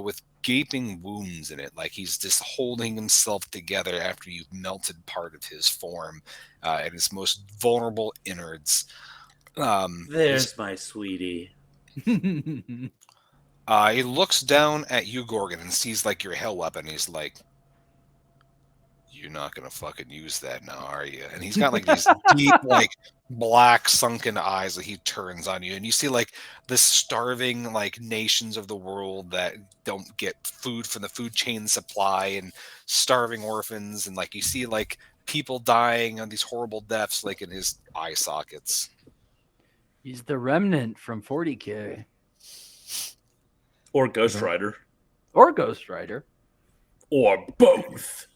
with gaping wounds in it, like he's just holding himself together after you've melted part of his form and his most vulnerable innards. There's my sweetie. He looks down at you, Gorgon, and sees like your hell weapon. He's like, "You're not gonna fucking use that now, are you?" And he's got like these deep, like black, sunken eyes that he turns on you, and you see like the starving like nations of the world that don't get food from the food chain supply, and starving orphans, and like you see like people dying on these horrible deaths, like in his eye sockets. He's the remnant from 40K. Or Ghost Rider. Or Ghost Rider. Or both.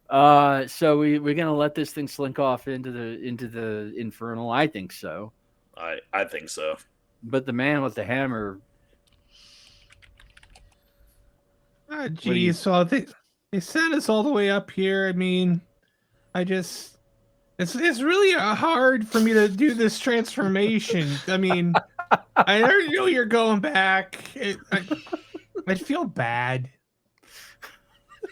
So we're gonna let this thing slink off into the infernal. I think so. I think so. But the man with the hammer. Geez, so they sent us all the way up here. I mean, it's really hard for me to do this transformation. I mean, I already know you're going back. I feel bad,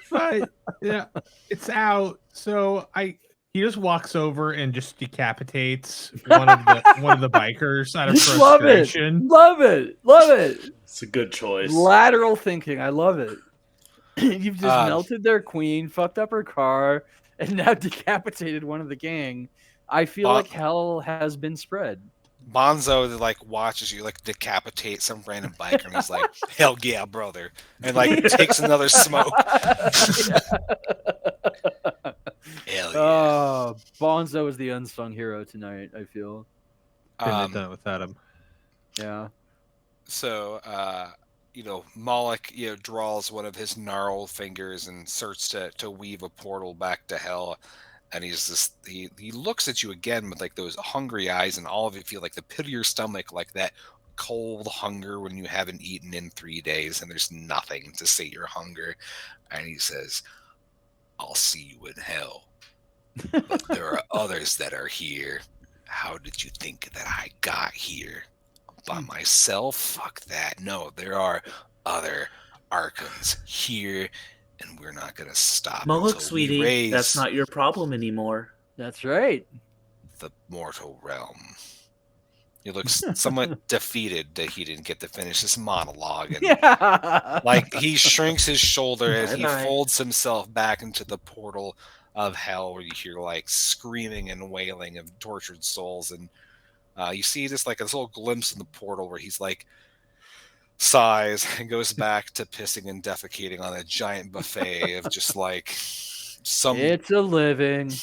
but yeah, it's out. So he just walks over and just decapitates one of the bikers out of frustration. Love it. It's a good choice. Lateral thinking. I love it. You've just melted their queen, fucked up her car, and now decapitated one of the gang. I feel like hell has been spread. Bonzo like watches you like decapitate some random biker, and he's like, "Hell yeah, brother!" and like takes another smoke. Hell yeah! Bonzo is the unsung hero tonight. I feel. Couldn't have done it without him. Yeah. So, Moloch, draws one of his gnarled fingers and starts to weave a portal back to hell. And he looks at you again with like those hungry eyes, and all of you feel like the pit of your stomach, like that cold hunger when you haven't eaten in 3 days and there's nothing to sate your hunger. And he says, "I'll see you in hell. But there are others that are here. How did you think that I got here? By myself? Fuck that. No, there are other Arkhams here, and we're not going to stop Moloch, until sweetie, we raise that's not your problem anymore." That's right. the mortal realm." He looks somewhat defeated that he didn't get to finish this monologue. And like he shrinks his shoulder as he folds himself back into the portal of hell, where you hear like screaming and wailing of tortured souls. And you see just like this little glimpse in the portal where he's like sighs and goes back to pissing and defecating on a giant buffet of just like some. It's a living.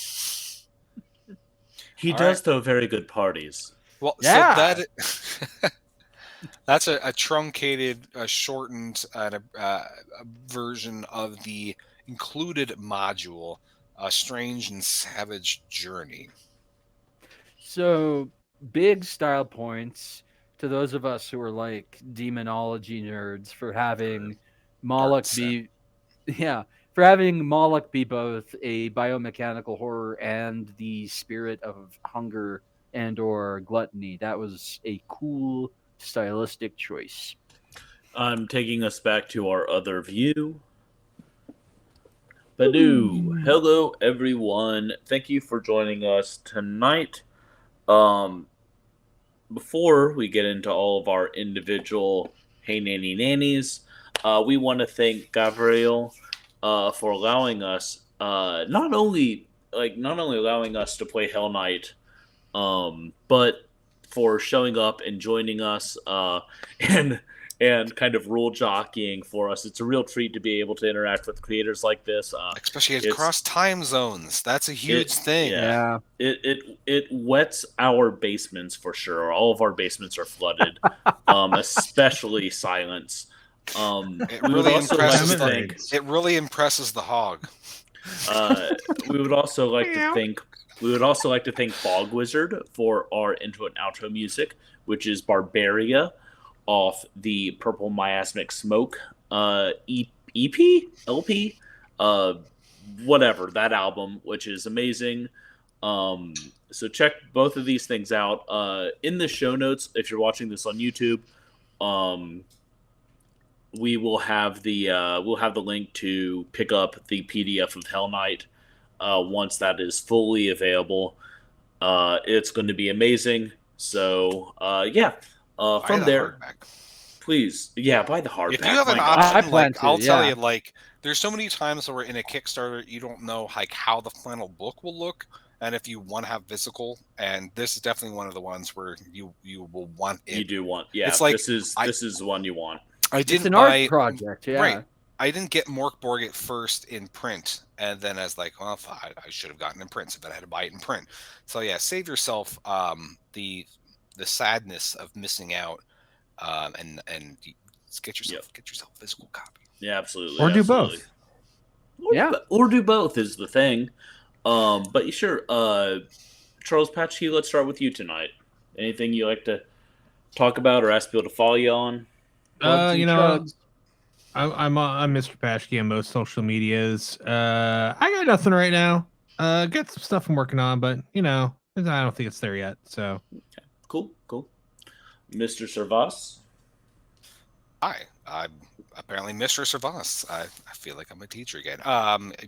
He does throw very good parties. Well, yeah. So that's a truncated, shortened version of the included module, A Strange and Savage Journey. So, big style points to those of us who are like demonology nerds for having Moloch be both a biomechanical horror and the spirit of hunger and or gluttony. That was a cool stylistic choice. I'm taking us back to our other view. Badoo. Hello, everyone. Thank you for joining us tonight. Before we get into all of our individual hey nanny nannies, we want to thank Gabriel for allowing us not only allowing us to play Hell Knight, but for showing up and joining us and kind of rule jockeying for us. It's a real treat to be able to interact with creators like this. Especially across time zones. That's a huge thing. Yeah. It wets our basements for sure. All of our basements are flooded, especially Silence. It We would really also like to impresses thank. It really impresses the hog. We would also like to thank. We would also like to thank Bog Wizard for our intro and outro music, which is Barbaria off the Purple Miasmic Smoke EP, LP, whatever, that album, which is amazing. So check both of these things out. In the show notes, if you're watching this on YouTube, we will have the link to pick up the PDF of Hell Knight once that is fully available. It's going to be amazing. So from there, please, buy the hardback. If you have an option, I'll tell you, there's so many times where in a Kickstarter you don't know how the final book will look, and if you want to have physical, and this is definitely one of the ones where you will want it. You do want, it's this is the one you want. It's an art project, yeah. Right. I didn't get Morkborg at first in print, and then I was like, well, I should have gotten it in print, so then I had to buy it in print. So yeah, save yourself the sadness of missing out, and get yourself a physical copy. Yeah, absolutely. Or do both. Or do both is the thing. But sure, Charles Patchkey, let's start with you tonight. Anything you like to talk about or ask people to follow you on? I'm Mr. Patchkey on most social medias. I got nothing right now. Got some stuff I'm working on, but I don't think it's there yet. So cool. Mr. Servas. Hi, I'm apparently Mr. Servas. I feel like I'm a teacher again.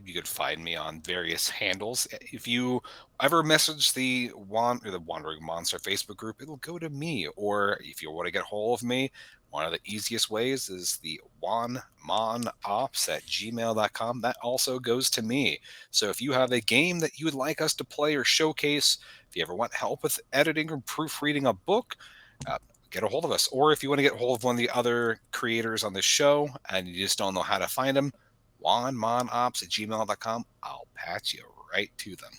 You could find me on various handles. If you ever message the Wandering Monster Facebook group, it'll go to me. Or if you want to get hold of me, one of the easiest ways is the wanmonops@gmail.com. That also goes to me. So if you have a game that you would like us to play or showcase, if you ever want help with editing or proofreading a book, get a hold of us. Or if you want to get a hold of one of the other creators on this show and you just don't know how to find them, wanmonops@gmail.com. I'll patch you right to them.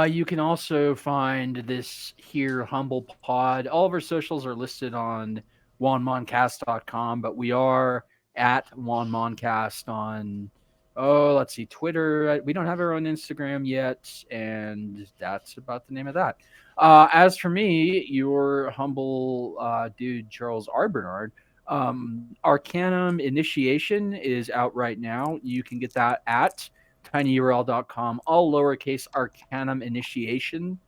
You can also find this here humble pod. All of our socials are listed on wanmoncast.com, but we are at wanmoncast on Twitter. We don't have our own Instagram yet, and that's about the name of that. As for me, your humble dude, Charles R. Bernard, Arcanum Initiation is out right now. You can get that at tinyurl.com, all lowercase Arcanum Initiation.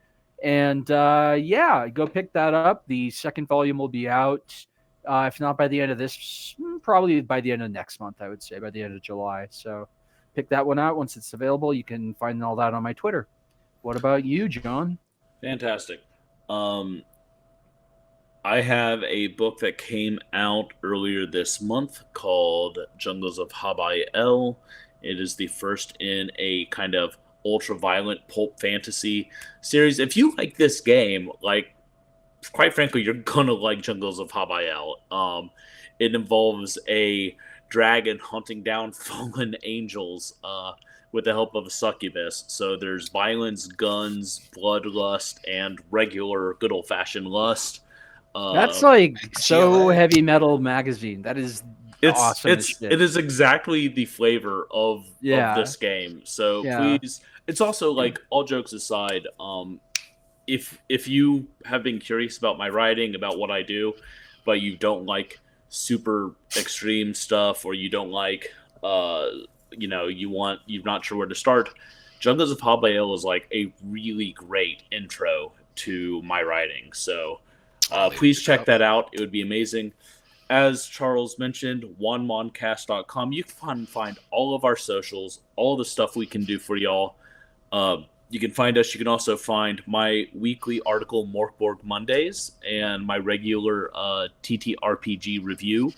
And go pick that up. The second volume will be out, if not by the end of this, probably by the end of next month, I would say, by the end of July. So pick that one out once it's available. You can find all that on my Twitter. What about you, John? Fantastic. I have a book that came out earlier this month called Jungles of Habael. It is the first in a kind of ultra-violent pulp fantasy series. If you like this game, quite frankly, you're gonna like Jungles of Habael. It involves a dragon hunting down fallen angels with the help of a succubus. So there's violence, guns, bloodlust, and regular good old-fashioned lust. That's so heavy metal magazine. That is awesome. It is exactly the flavor of this game. So please, it's also all jokes aside, if you have been curious about my writing, about what I do, but you don't like super extreme stuff, or you don't like you're not sure where to start, Jungles of Habael is a really great intro to my writing. So please check that out. It would be amazing. As Charles mentioned, wanmoncast.com. You can find all of our socials, all the stuff we can do for y'all. You can find us. You can also find my weekly article, Morkborg Mondays, and my regular TTRPG review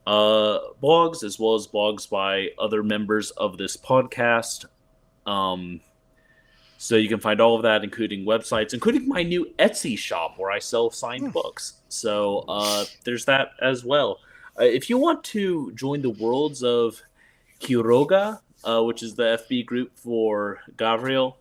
blogs, as well as blogs by other members of this podcast. So you can find all of that, including websites, including my new Etsy shop where I sell signed books. So there's that as well. If you want to join the worlds of Quiroga, which is the FB group for Gabriel,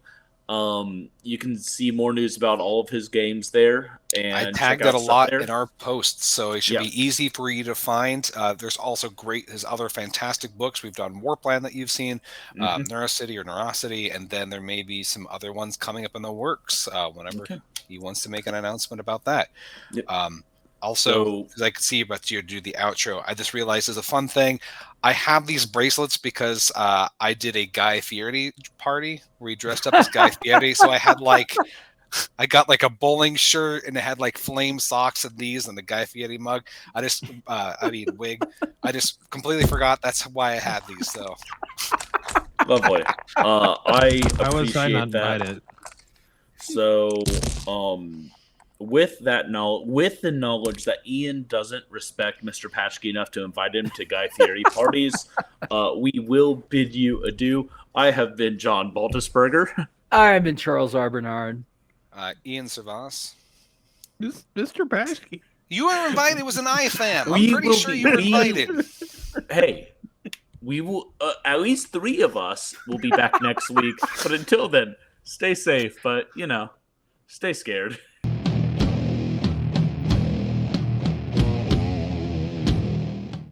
you can see more news about all of his games there. And I check tagged out it a stuff lot there. in our posts, so it should Yeah. be easy for you to find. There's also his other fantastic books. We've done Warplan that you've seen, Mhm. Neurocity or Neurosity, and then there may be some other ones coming up in the works whenever Okay. he wants to make an announcement about that. Yep. Also, So- as I could see about you do the outro, I just realized as a fun thing, I have these bracelets because I did a Guy Fieri party where he dressed up as Guy Fieri. So I had I got like a bowling shirt and it had like flame socks and these and the Guy Fieri mug. Wig. I just completely forgot. That's why I had these. So Lovely. I How was I appreciate not that. invited? So, with that with the knowledge that Ian doesn't respect Mr. Patchkey enough to invite him to Guy Fieri parties, we will bid you adieu. I have been John Baltusberger. I've been Charles R. Bernard. Ian Servas. Mr. Paschke. You were invited. It was an IFAM. I'm We pretty will sure be- you were we- invited. Hey, we will. At least 3 of us will be back next week. But until then, stay safe. But stay scared.